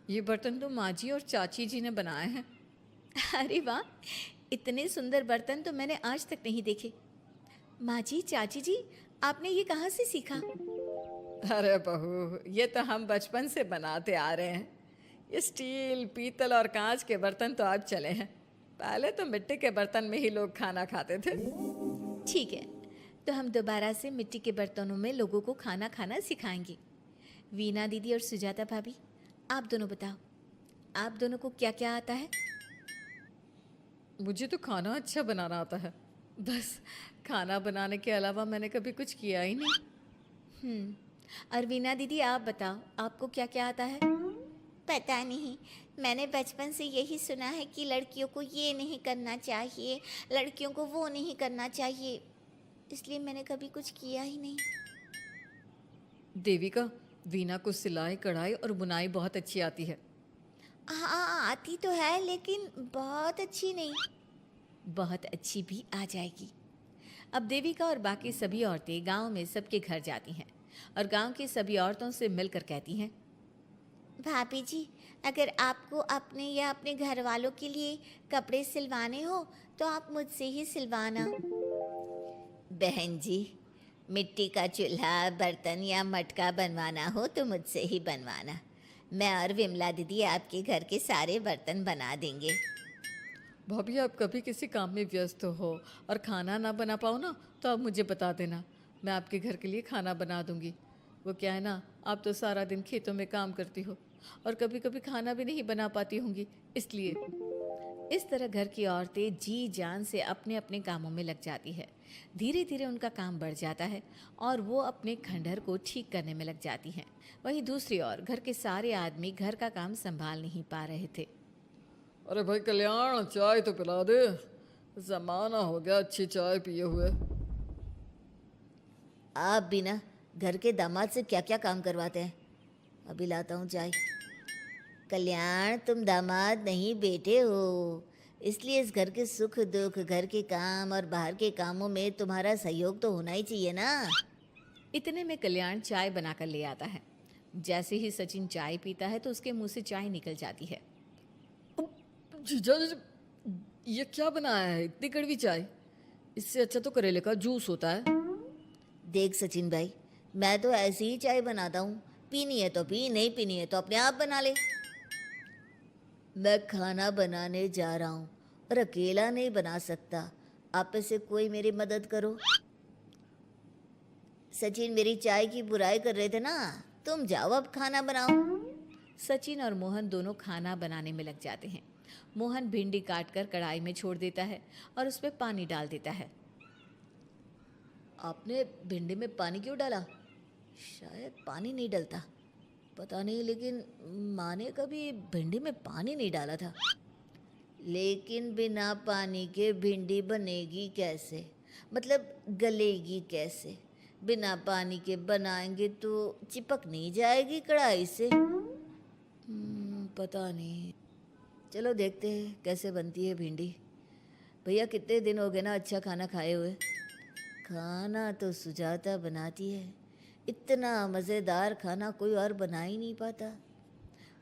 ये बर्तन तो माँ जी और चाची जी ने बनाए हैं। अरे वाह, इतने सुंदर बर्तन तो मैंने आज तक नहीं देखे। माँ जी, चाची जी, आपने ये कहाँ से सीखा? अरे बहू, ये तो हम बचपन से बनाते आ रहे हैं। ये स्टील, पीतल और कांच के बर्तन तो अब चले हैं। पहले तो मिट्टी के बर्तन में ही लोग खाना खाते थे। ठीक है, तो हम दोबारा से मिट्टी के बर्तनों में लोगों को खाना खाना सिखाएंगे। वीना दीदी और सुजाता भाभी, आप दोनों बताओ, आप दोनों को क्या क्या आता है? मुझे तो खाना अच्छा बनाना आता है, बस खाना बनाने के अलावा मैंने कभी कुछ किया ही नहीं। और वीना दीदी, आप बताओ, आपको क्या क्या आता है? पता नहीं, मैंने बचपन से यही सुना है कि लड़कियों को ये नहीं करना चाहिए, लड़कियों को वो नहीं करना चाहिए, इसलिए मैंने कभी कुछ किया ही नहीं। देविका, वीना को सिलाई, कढ़ाई और बुनाई बहुत अच्छी आती है। हाँ, आती तो है, लेकिन बहुत अच्छी नहीं। बहुत अच्छी भी आ जाएगी। अब देविका और बाकी सभी औरतें गांव में सबके घर जाती हैं और गांव की सभी औरतों से मिलकर कहती हैं, भाभी जी, अगर आपको अपने या अपने घर वालों के लिए कपड़े सिलवाने हो तो आप मुझसे ही सिलवाना। बहन जी, मिट्टी का चूल्हा, बर्तन या मटका बनवाना हो तो मुझसे ही बनवाना। मैं और विमला दीदी आपके घर के सारे बर्तन बना देंगे। भाभी, आप कभी किसी काम में व्यस्त हो और खाना ना बना पाओ ना, तो आप मुझे बता देना, मैं आपके घर के लिए खाना बना दूंगी। वो क्या है ना, आप तो सारा दिन खेतों में काम करती हो और कभी कभी खाना भी नहीं बना पाती होंगी, इसलिए। इस तरह घर की औरतें जी जान से अपने अपने कामों में लग जाती है। धीरे धीरे उनका काम बढ़ जाता है और वो अपने खंडहर को ठीक करने में लग जाती हैं। वहीं दूसरी ओर घर के सारे आदमी घर का काम संभाल नहीं पा रहे थे। अरे भाई कल्याण, चाय तो पिला दे, जमाना हो गया अच्छी चाय पिए हुए। आप भी ना घर के दामाद से क्या क्या काम करवाते हैं? अभी लाता हूँ चाय। कल्याण, तुम दामाद नहीं बेटे हो, इसलिए इस घर के सुख दुख, घर के काम और बाहर के कामों में तुम्हारा सहयोग तो होना ही चाहिए ना। इतने में कल्याण चाय बनाकर ले आता है। जैसे ही सचिन चाय पीता है तो उसके मुंह से चाय निकल जाती है। जीजा जी, ये क्या बनाया है? इतनी कड़वी चाय? इससे अच्छा तो करेले का जूस होता है। देख सचिन भाई, मैं तो ऐसी ही चाय बनाता हूँ, पीनी है तो पी, नहीं पीनी है तो अपने आप बना ले। मैं खाना बनाने जा रहा हूँ और अकेला नहीं बना सकता, आप में से कोई मेरी मदद करो। सचिन मेरी चाय की बुराई कर रहे थे ना, तुम जाओ अब खाना बनाओ। सचिन और मोहन दोनों खाना बनाने में लग जाते हैं। मोहन भिंडी काटकर कढ़ाई में छोड़ देता है और उस पर पानी डाल देता है। आपने भिंडी में पानी क्यों डाला? शायद पानी नहीं डलता, पता नहीं, लेकिन माँ ने कभी भिंडी में पानी नहीं डाला था। लेकिन बिना पानी के भिंडी बनेगी कैसे? मतलब गलेगी कैसे? बिना पानी के बनाएंगे तो चिपक नहीं जाएगी कढ़ाई से? पता नहीं, चलो देखते हैं कैसे बनती है भिंडी। भैया, कितने दिन हो गए ना अच्छा खाना खाए हुए। खाना तो सुजाता बनाती है, इतना मज़ेदार खाना कोई और बना ही नहीं पाता।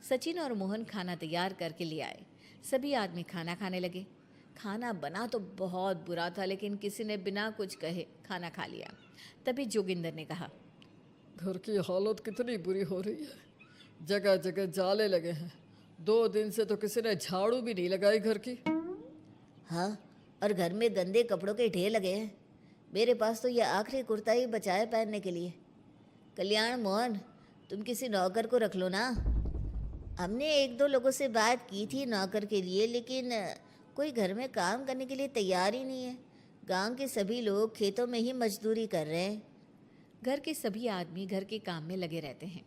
सचिन और मोहन खाना तैयार करके ले आए। सभी आदमी खाना खाने लगे। खाना बना तो बहुत बुरा था, लेकिन किसी ने बिना कुछ कहे खाना खा लिया। तभी जोगिंदर ने कहा, घर की हालत कितनी बुरी हो रही है, जगह जगह जाले लगे हैं। 2 दिन से तो किसी ने झाड़ू भी नहीं लगाई घर की। हाँ, और घर में गंदे कपड़ों के ढेर लगे हैं। मेरे पास तो ये आखिरी कुर्ता ही बचा है पहनने के लिए। कल्याण, मोहन, तुम किसी नौकर को रख लो ना। हमने 1-2 लोगों से बात की थी नौकर के लिए, लेकिन कोई घर में काम करने के लिए तैयार ही नहीं है। गांव के सभी लोग खेतों में ही मजदूरी कर रहे हैं। घर के सभी आदमी घर के काम में लगे रहते हैं,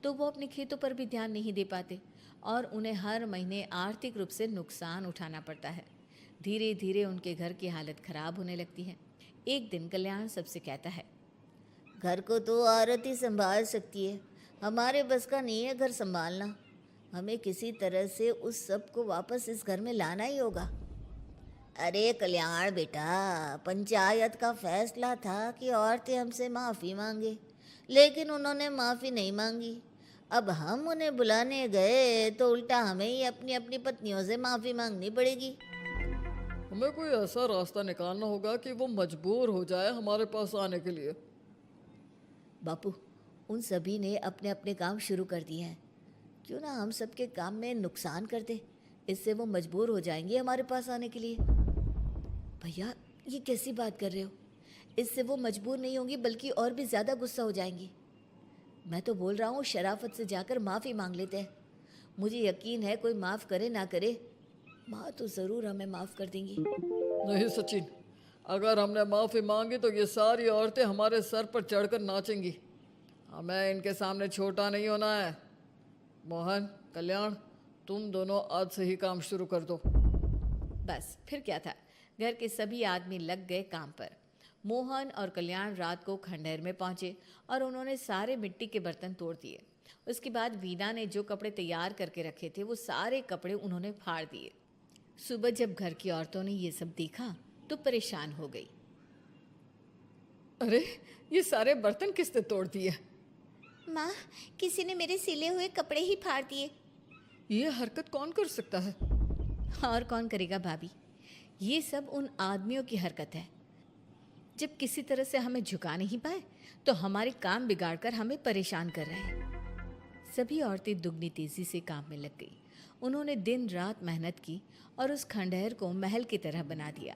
तो वो अपने खेतों पर भी ध्यान नहीं दे पाते और उन्हें हर महीने आर्थिक रूप से नुकसान उठाना पड़ता है। धीरे धीरे उनके घर की हालत खराब होने लगती है। एक दिन कल्याण सबसे कहता है, घर को तो औरत ही संभाल सकती है, हमारे बस का नहीं है घर संभालना। हमें किसी तरह से उस सब को वापस इस घर में लाना ही होगा। अरे कल्याण बेटा, पंचायत का फैसला था कि औरतें हमसे माफ़ी मांगे, लेकिन उन्होंने माफ़ी नहीं मांगी। अब हम उन्हें बुलाने गए तो उल्टा हमें ही अपनी अपनी पत्नियों से माफ़ी मांगनी पड़ेगी। हमें कोई ऐसा रास्ता निकालना होगा कि वो मजबूर हो जाए हमारे पास आने के लिए। बापू, उन सभी ने अपने अपने काम शुरू कर दिए हैं, क्यों ना हम सबके काम में नुकसान कर दे, इससे वो मजबूर हो जाएंगे हमारे पास आने के लिए। भैया, ये कैसी बात कर रहे हो? इससे वो मजबूर नहीं होंगी बल्कि और भी ज़्यादा गुस्सा हो जाएंगी। मैं तो बोल रहा हूँ शराफत से जाकर माफ़ी मांग लेते हैं। मुझे यकीन है कोई माफ़ करे ना करे, माँ तो ज़रूर हमें माफ़ कर देंगी। नहीं सचिन, अगर हमने माफ़ी मांगी तो ये सारी औरतें हमारे सर पर चढ़कर नाचेंगी। हमें इनके सामने छोटा नहीं होना है। मोहन, कल्याण, तुम दोनों आज से ही काम शुरू कर दो। बस फिर क्या था, घर के सभी आदमी लग गए काम पर। मोहन और कल्याण रात को खंडहर में पहुंचे और उन्होंने सारे मिट्टी के बर्तन तोड़ दिए। उसके बाद वीना ने जो कपड़े तैयार करके रखे थे वो सारे कपड़े उन्होंने फाड़ दिए। सुबह जब घर की औरतों ने ये सब देखा तो परेशान हो गई। अरे, ये सारे बर्तन किसने तोड़ दिए? माँ, किसी ने मेरे सिले हुए कपड़े ही फाड़ दिए। ये हरकत कौन कर सकता है? और कौन करेगा भाभी, ये सब उन आदमियों की हरकत है। जब किसी तरह से हमें झुका नहीं पाए तो हमारे काम बिगाड़कर हमें परेशान कर रहे हैं। सभी औरतें दुगनी तेजी से काम में लग गई। उन्होंने दिन रात मेहनत की और उस खंडहर को महल की तरह बना दिया।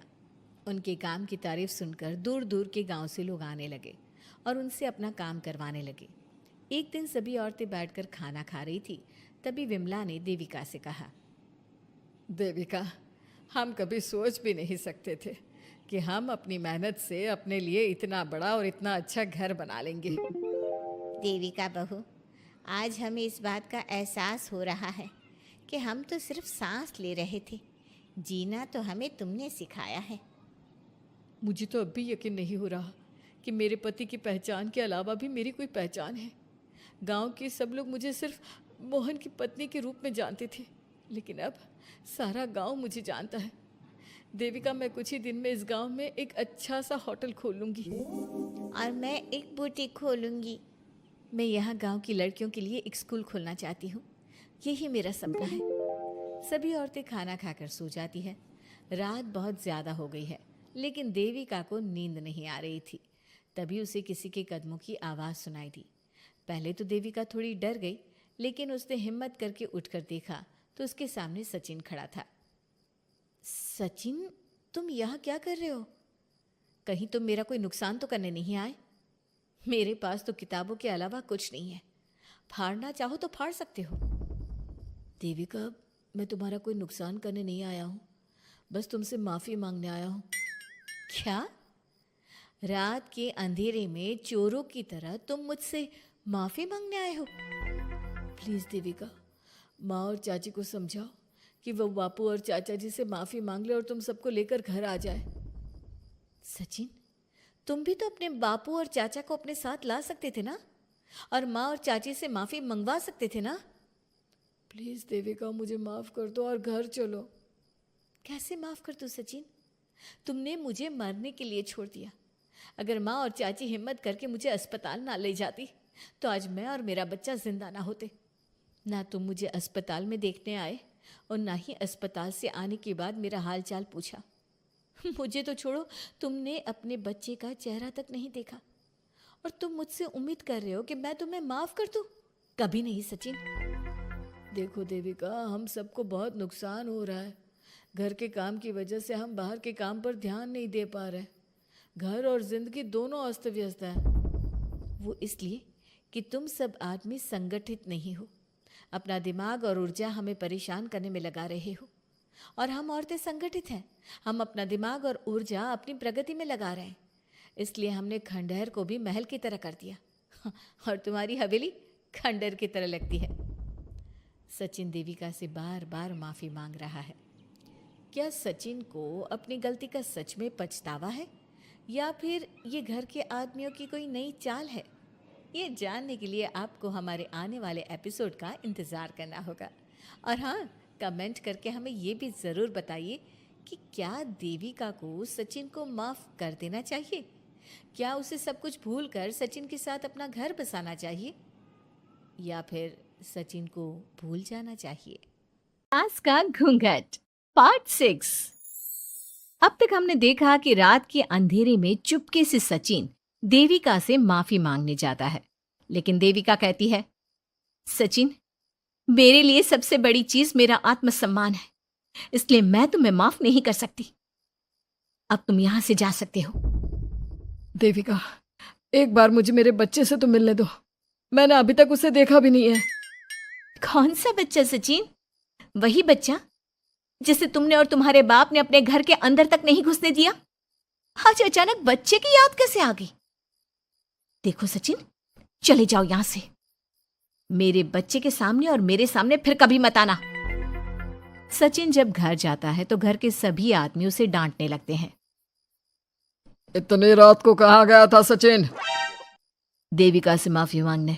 उनके काम की तारीफ सुनकर दूर दूर के गांव से लोग आने लगे और उनसे अपना काम करवाने लगे। एक दिन सभी औरतें बैठकर खाना खा रही थी, तभी विमला ने देविका से कहा, देविका, हम कभी सोच भी नहीं सकते थे कि हम अपनी मेहनत से अपने लिए इतना बड़ा और इतना अच्छा घर बना लेंगे। देविका बहू, आज हमें इस बात का एहसास हो रहा है कि हम तो सिर्फ सांस ले रहे थे, जीना तो हमें तुमने सिखाया है। मुझे तो अब भी यकीन नहीं हो रहा कि मेरे पति की पहचान के अलावा भी मेरी कोई पहचान है। गांव के सब लोग मुझे सिर्फ मोहन की पत्नी के रूप में जानते थे, लेकिन अब सारा गांव मुझे जानता है। देविका, मैं कुछ ही दिन में इस गांव में एक अच्छा सा होटल खोल लूँगी और मैं एक बुटीक खोलूँगी। मैं यहाँ गांव की लड़कियों के लिए एक स्कूल खोलना चाहती हूँ, यही मेरा सपना है। सभी औरतें खाना खाकर सो जाती है। रात बहुत ज़्यादा हो गई है, लेकिन देविका को नींद नहीं आ रही थी। तभी उसे किसी के कदमों की आवाज़ सुनाई दी। पहले तो देविका थोड़ी डर गई, लेकिन उसने हिम्मत करके उठकर देखा तो उसके सामने सचिन खड़ा था। सचिन, तुम यहाँ क्या कर रहे हो? कहीं तुम मेरा कोई नुकसान तो करने नहीं आए? मेरे पास तो किताबों के अलावा कुछ नहीं है, फाड़ना चाहो तो फाड़ सकते हो। देविका, मैं तुम्हारा कोई नुकसान करने नहीं आया हूँ, बस तुमसे माफ़ी मांगने आया हूँ। क्या? रात के अंधेरे में चोरों की तरह तुम मुझसे माफ़ी मांगने आए हो? प्लीज़ देविका, माँ और चाची को समझाओ कि वो बापू और चाचा जी से माफ़ी मांग ले और तुम सबको लेकर घर आ जाए। सचिन, तुम भी तो अपने बापू और चाचा को अपने साथ ला सकते थे ना, और माँ और चाची से माफ़ी मंगवा सकते थे ना। प्लीज़ देविका, मुझे माफ़ कर दो और घर चलो। कैसे माफ़ कर दूँ सचिन? तुमने मुझे मरने के लिए छोड़ दिया। अगर माँ और चाची हिम्मत करके मुझे अस्पताल ना ले जाती तो आज मैं और मेरा बच्चा जिंदा ना होते। ना तुम मुझे अस्पताल में देखने आए और ना ही अस्पताल से आने के बाद मेरा हाल चाल पूछा। मुझे तो छोड़ो, तुमने अपने बच्चे का चेहरा तक नहीं देखा और तुम मुझसे उम्मीद कर रहे हो कि मैं तुम्हें माफ़ कर दूँ? कभी नहीं सचिन। देखो देविका, हम सबको बहुत नुकसान हो रहा है। घर के काम की वजह से हम बाहर के काम पर ध्यान नहीं दे पा रहे। घर और जिंदगी दोनों अस्त व्यस्त है। वो इसलिए कि तुम सब आदमी संगठित नहीं हो। अपना दिमाग और ऊर्जा हमें परेशान करने में लगा रहे हो, और हम औरतें संगठित हैं। हम अपना दिमाग और ऊर्जा अपनी प्रगति में लगा रहे हैं। इसलिए हमने खंडहर को भी महल की तरह कर दिया और तुम्हारी हवेली खंडहर की तरह लगती है। सचिन देविका से बार बार माफ़ी मांग रहा है। क्या सचिन को अपनी गलती का सच में पछतावा है, या फिर ये घर के आदमियों की कोई नई चाल है? ये जानने के लिए आपको हमारे आने वाले एपिसोड का इंतज़ार करना होगा। और हाँ, कमेंट करके हमें ये भी ज़रूर बताइए कि क्या देविका को सचिन को माफ़ कर देना चाहिए? क्या उसे सब कुछ भूल कर सचिन के साथ अपना घर बसाना चाहिए? या फिर सचिन को भूल जाना चाहिए? आज का घूंघट पार्ट 6। अब तक हमने देखा कि रात के अंधेरे में चुपके से सचिन देविका से माफी मांगने जाता है, लेकिन देविका कहती है, सचिन, मेरे लिए सबसे बड़ी चीज मेरा आत्मसम्मान है, इसलिए मैं तुम्हें माफ नहीं कर सकती। अब तुम यहां से जा सकते हो। देविका, एक बार मुझे मेरे बच्चे से तो मिलने दो। मैंने अभी तक उसे देखा भी नहीं है। कौन सा बच्चा सचिन? वही बच्चा जिसे तुमने और तुम्हारे बाप ने अपने घर के अंदर तक नहीं घुसने दिया। आज अचानक बच्चे की याद कैसे आ गई? देखो सचिन, चले जाओ यहां से। मेरे बच्चे के सामने और मेरे सामने फिर कभी मत आना। सचिन जब घर जाता है तो घर के सभी आदमी उसे डांटने लगते हैं। इतनी रात को कहाँ गया था सचिन? देविका से माफी मांगने।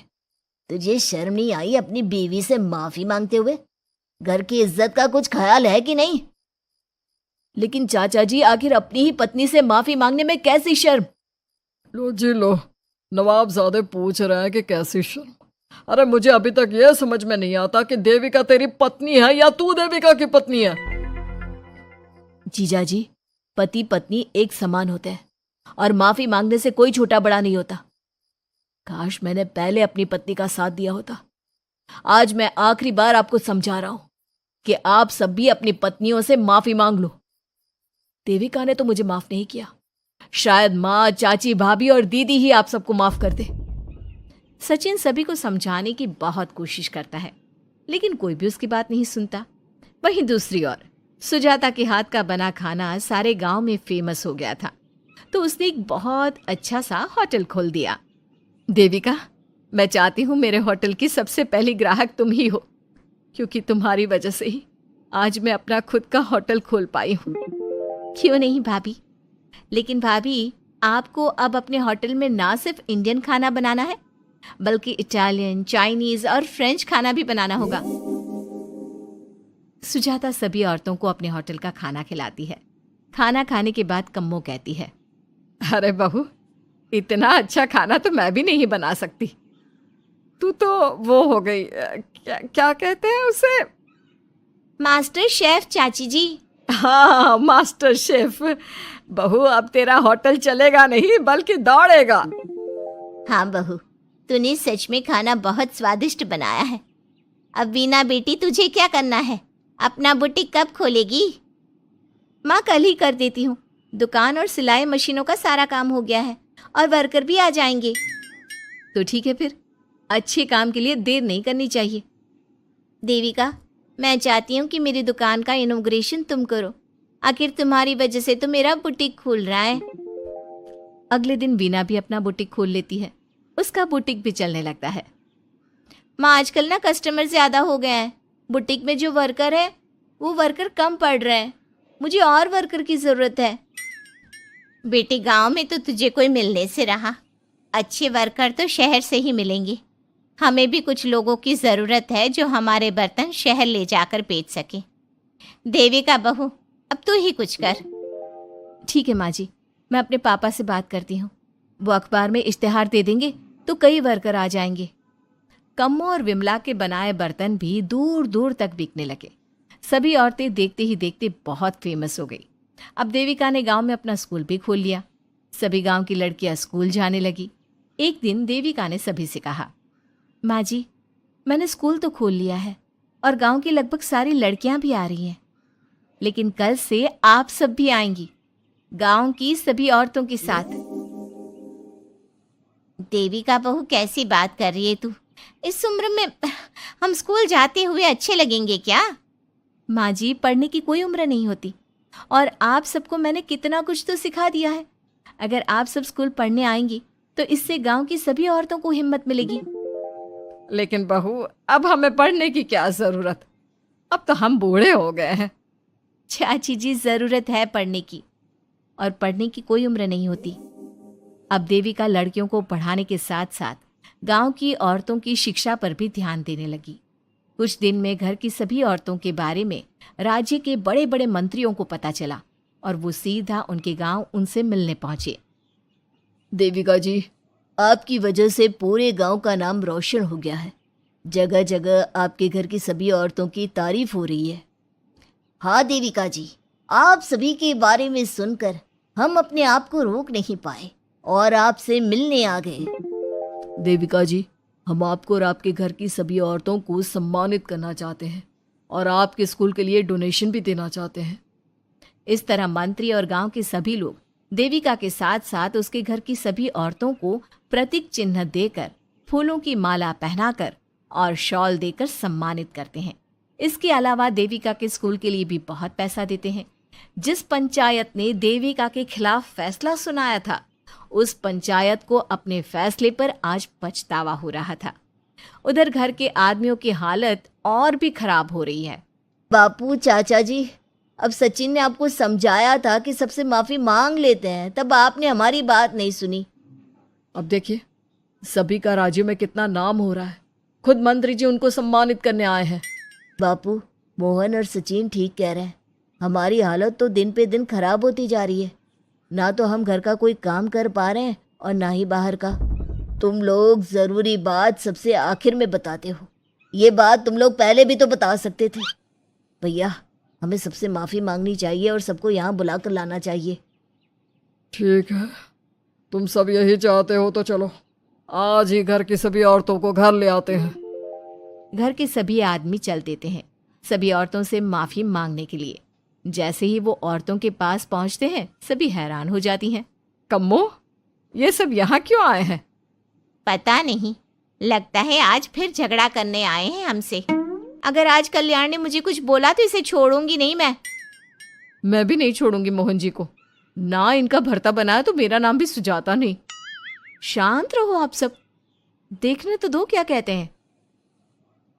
तुझे शर्म नहीं आई अपनी बीवी से माफी मांगते हुए? घर की इज्जत का कुछ ख्याल है कि नहीं? लेकिन चाचा जी, आखिर अपनी ही पत्नी से माफी मांगने में कैसी शर्म? लो जी लो, नवाबजादे पूछ रहे हैं कि कैसी शर्म। अरे मुझे अभी तक यह समझ में नहीं आता कि देविका तेरी पत्नी है या तू देविका की पत्नी है। जीजा जी, पति पत्नी एक समान होते हैं और माफी मांगने से कोई छोटा बड़ा नहीं होता। काश मैंने पहले अपनी पत्नी का साथ दिया होता। आज मैं आखिरी बार आपको समझा रहा हूं कि आप सब भी अपनी पत्नियों से माफी मांग लो। देविका ने तो मुझे माफ नहीं किया, शायद माँ, चाची, भाभी और दीदी ही आप सबको माफ कर दे। सचिन सभी को समझाने की बहुत कोशिश करता है, लेकिन कोई भी उसकी बात नहीं सुनता। वहीं दूसरी ओर सुजाता के हाथ का बना खाना सारे गांव में फेमस हो गया था, तो उसने एक बहुत अच्छा सा होटल खोल दिया। देविका, मैं चाहती हूँ मेरे होटल की सबसे पहली ग्राहक तुम ही हो, क्योंकि तुम्हारी वजह से ही आज मैं अपना खुद का होटल खोल पाई हूँ। क्यों नहीं भाभी? लेकिन भाभी, आपको अब अपने होटल में ना सिर्फ इंडियन खाना बनाना है, बल्कि इटालियन, चाइनीज और फ्रेंच खाना भी बनाना होगा। सुजाता सभी औरतों को अपने होटल का खाना खिलाती है। खाना खाने के बाद कम्मो कहती है, अरे बहू, इतना अच्छा खाना तो मैं भी नहीं बना सकती। तू तो वो हो गई, क्या कहते हैं उसे? मास्टर शेफ चाची जी। हाँ, मास्टर शेफ। बहू, अब तेरा होटल चलेगा नहीं बल्कि दौड़ेगा। हाँ बहू, तूने सच में खाना बहुत स्वादिष्ट बनाया है। अब वीना बेटी, तुझे क्या करना है? अपना बुटीक कब खोलेगी? माँ, कल ही कर देती हूँ। दुकान और सिलाई मशीनों का सारा काम हो गया है और वर्कर भी आ जाएंगे। तो ठीक है, फिर अच्छे काम के लिए देर नहीं करनी चाहिए। देविका, मैं चाहती हूँ कि मेरी दुकान का इनॉग्रेशन तुम करो। आखिर तुम्हारी वजह से तो मेरा बुटीक खुल रहा है। अगले दिन वीना भी अपना बुटीक खोल लेती है। उसका बुटीक भी चलने लगता है। माँ, आजकल ना कस्टमर ज़्यादा हो गए हैं। बुटीक में जो वर्कर है वो वर्कर कम पड़ रहे हैं। मुझे और वर्कर की ज़रूरत है। बेटी, गांव में तो तुझे कोई मिलने से रहा। अच्छे वर्कर तो शहर से ही मिलेंगे। हमें भी कुछ लोगों की ज़रूरत है जो हमारे बर्तन शहर ले जाकर बेच सके। देविका बहू, अब तू ही कुछ कर। ठीक है माँ जी, मैं अपने पापा से बात करती हूँ। वो अखबार में इश्तेहार दे देंगे तो कई वर्कर आ जाएंगे। कम्मो और विमला के बनाए बर्तन भी दूर दूर तक बिकने लगे। सभी औरतें देखते ही देखते बहुत फेमस हो गई। अब देविका ने गांव में अपना स्कूल भी खोल लिया। सभी गांव की लड़कियां स्कूल जाने लगी। एक दिन देविका ने सभी से कहा, माँ जी, मैंने स्कूल तो खोल लिया है और गांव की लगभग सारी लड़कियां भी आ रही हैं, लेकिन कल से आप सब भी आएंगी, गांव की सभी औरतों के साथ। देविका बहू, कैसी बात कर रही है तू? इस उम्र में हम स्कूल जाते हुए अच्छे लगेंगे क्या? माँ जी, पढ़ने की कोई उम्र नहीं होती और आप सबको मैंने कितना कुछ तो सिखा दिया है। अगर आप सब स्कूल पढ़ने आएंगी तो इससे गांव की सभी औरतों को हिम्मत मिलेगी। लेकिन बहू, अब हमें पढ़ने की क्या जरूरत? अब तो हम बूढ़े हो गए हैं। चाची जी, जरूरत है पढ़ने की, और पढ़ने की कोई उम्र नहीं होती। अब देविका लड़कियों को पढ़ाने के साथ साथ गांव की औरतों की शिक्षा पर भी ध्यान देने लगी। कुछ दिन में घर की सभी औरतों के बारे में राज्य के बड़े बड़े मंत्रियों को पता चला और वो सीधा उनके गांव उनसे मिलने पहुंचे। देविका जी, आपकी वजह से पूरे गांव का नाम रोशन हो गया है। जगह जगह आपके घर की सभी औरतों की तारीफ हो रही है। हाँ देविका जी, आप सभी के बारे में सुनकर हम अपने आप को रोक नहीं पाए और आपसे मिलने आ गए। देविका जी, हम आपको और आपके घर की सभी औरतों को सम्मानित करना चाहते हैं और आपके स्कूल के लिए डोनेशन भी देना चाहते हैं। इस तरह मंत्री और गांव के सभी लोग देविका के साथ साथ उसके घर की सभी औरतों को प्रतीक चिन्ह देकर, फूलों की माला पहनाकर और शॉल देकर सम्मानित करते हैं। इसके अलावा देविका के स्कूल के लिए भी बहुत पैसा देते हैं। जिस पंचायत ने देविका के खिलाफ फैसला सुनाया था, उस पंचायत को अपने फैसले पर आज पछतावा हो रहा था। उधर घर के आदमियों की हालत और भी खराब हो रही है। बापू, चाचा जी, अब सचिन ने आपको समझाया था कि सबसे माफी मांग लेते हैं, तब आपने हमारी बात नहीं सुनी। अब देखिए, सभी का राज्य में कितना नाम हो रहा है। खुद मंत्री जी उनको सम्मानित करने आए हैं। बापू, मोहन और सचिन ठीक कह रहे हैं। हमारी हालत तो दिन पे दिन खराब होती जा रही है। ना तो हम घर का कोई काम कर पा रहे हैं और ना ही बाहर का। तुम लोग ज़रूरी बात सबसे आखिर में बताते हो। ये बात तुम लोग पहले भी तो बता सकते थे। भैया, हमें सबसे माफ़ी मांगनी चाहिए और सबको यहाँ बुला कर लाना चाहिए। ठीक है, तुम सब यही चाहते हो तो चलो, आज ही घर की सभी औरतों को घर ले आते हैं। घर के सभी आदमी चल देते हैं सभी औरतों से माफी मांगने के लिए। जैसे ही वो औरतों के पास पहुंचते हैं, सभी हैरान हो जाती हैं। कम्मो, ये सब यहाँ क्यों आए हैं? पता नहीं, लगता है आज फिर झगड़ा करने आए हैं हमसे। अगर आज कल्याण ने मुझे कुछ बोला तो इसे छोड़ूंगी नहीं मैं भी नहीं छोड़ूंगी मोहन जी को। ना इनका भरता बनाया तो मेरा नाम भी सुजाता नहीं। शांत रहो आप सब, देखने तो दो क्या कहते हैं।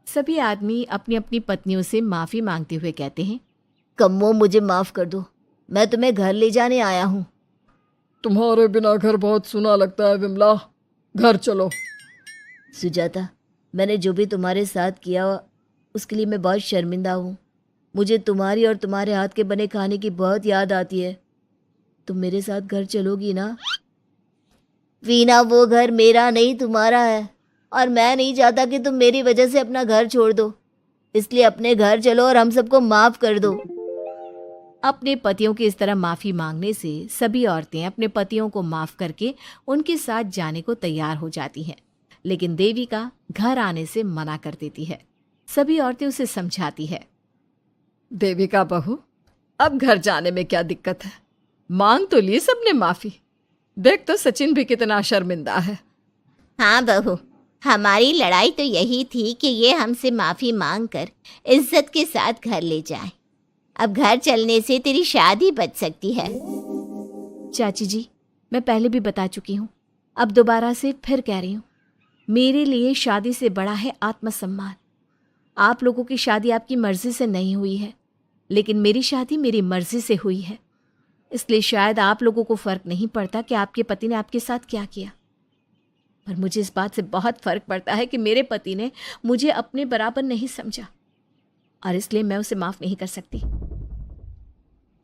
सभी आदमी अपनी अपनी पत्नियों से माफी मांगते हुए कहते हैं, कम्मो, मुझे माफ़ कर दो, मैं तुम्हें घर ले जाने आया हूँ। तुम्हारे बिना घर बहुत सुना लगता है विमला, घर चलो। सुजाता, मैंने जो भी तुम्हारे साथ किया उसके लिए मैं बहुत शर्मिंदा हूँ। मुझे तुम्हारी और तुम्हारे हाथ के बने खाने की बहुत याद आती है। तुम मेरे साथ घर चलोगी ना? वीना, वो घर मेरा नहीं तुम्हारा है और मैं नहीं चाहता कि तुम मेरी वजह से अपना घर छोड़ दो। इसलिए अपने घर चलो और हम सबको माफ़ कर दो। अपने पतियों की इस तरह माफी मांगने से सभी औरतें अपने पतियों को माफ करके उनके साथ जाने को तैयार हो जाती हैं। लेकिन देविका घर आने से मना कर देती है। सभी औरतें उसे समझाती है। देविका बहू, अब घर जाने में क्या दिक्कत है? मांग तो ली सबने माफी। देख तो सचिन भी कितना शर्मिंदा है। हाँ बहू, हमारी लड़ाई तो यही थी कि ये हमसे माफी मांगकर इज्जत के साथ घर ले जाए। अब घर चलने से तेरी शादी बच सकती है। चाची जी, मैं पहले भी बता चुकी हूँ, अब दोबारा से फिर कह रही हूँ, मेरे लिए शादी से बड़ा है आत्मसम्मान। आप लोगों की शादी आपकी मर्जी से नहीं हुई है, लेकिन मेरी शादी मेरी मर्जी से हुई है। इसलिए शायद आप लोगों को फ़र्क नहीं पड़ता कि आपके पति ने आपके साथ क्या किया, पर मुझे इस बात से बहुत फ़र्क पड़ता है कि मेरे पति ने मुझे अपने बराबर नहीं समझा और इसलिए मैं उसे माफ़ नहीं कर सकती।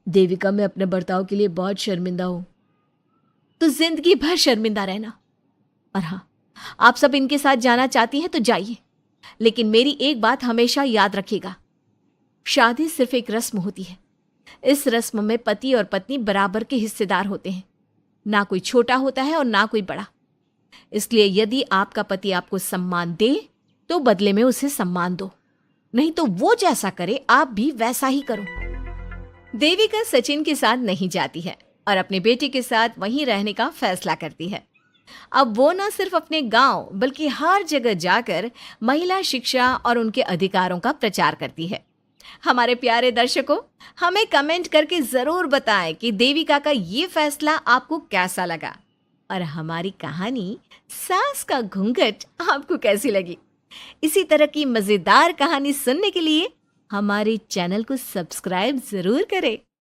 देविका, मैं अपने बर्ताव के लिए बहुत शर्मिंदा हूँ। तो जिंदगी भर शर्मिंदा रहना। और हाँ, आप सब इनके साथ जाना चाहती हैं तो जाइए, लेकिन मेरी एक बात हमेशा याद रखिएगा, शादी सिर्फ एक रस्म होती है। इस रस्म में पति और पत्नी बराबर के हिस्सेदार होते हैं, ना कोई छोटा होता है और ना कोई बड़ा। इसलिए यदि आपका पति आपको सम्मान दे तो बदले में उसे सम्मान दो, नहीं तो वो जैसा करे आप भी वैसा ही करो। देविका सचिन के साथ नहीं जाती है और अपने बेटे के साथ वहीं रहने का फैसला करती है। अब वो न सिर्फ अपने गांव बल्कि हर जगह जाकर महिला शिक्षा और उनके अधिकारों का प्रचार करती है। हमारे प्यारे दर्शकों, हमें कमेंट करके जरूर बताएं कि देविका का ये फैसला आपको कैसा लगा और हमारी कहानी सास का घूंघट आपको कैसी लगी। इसी तरह की मजेदार कहानी सुनने के लिए हमारे चैनल को सब्सक्राइब जरूर करें।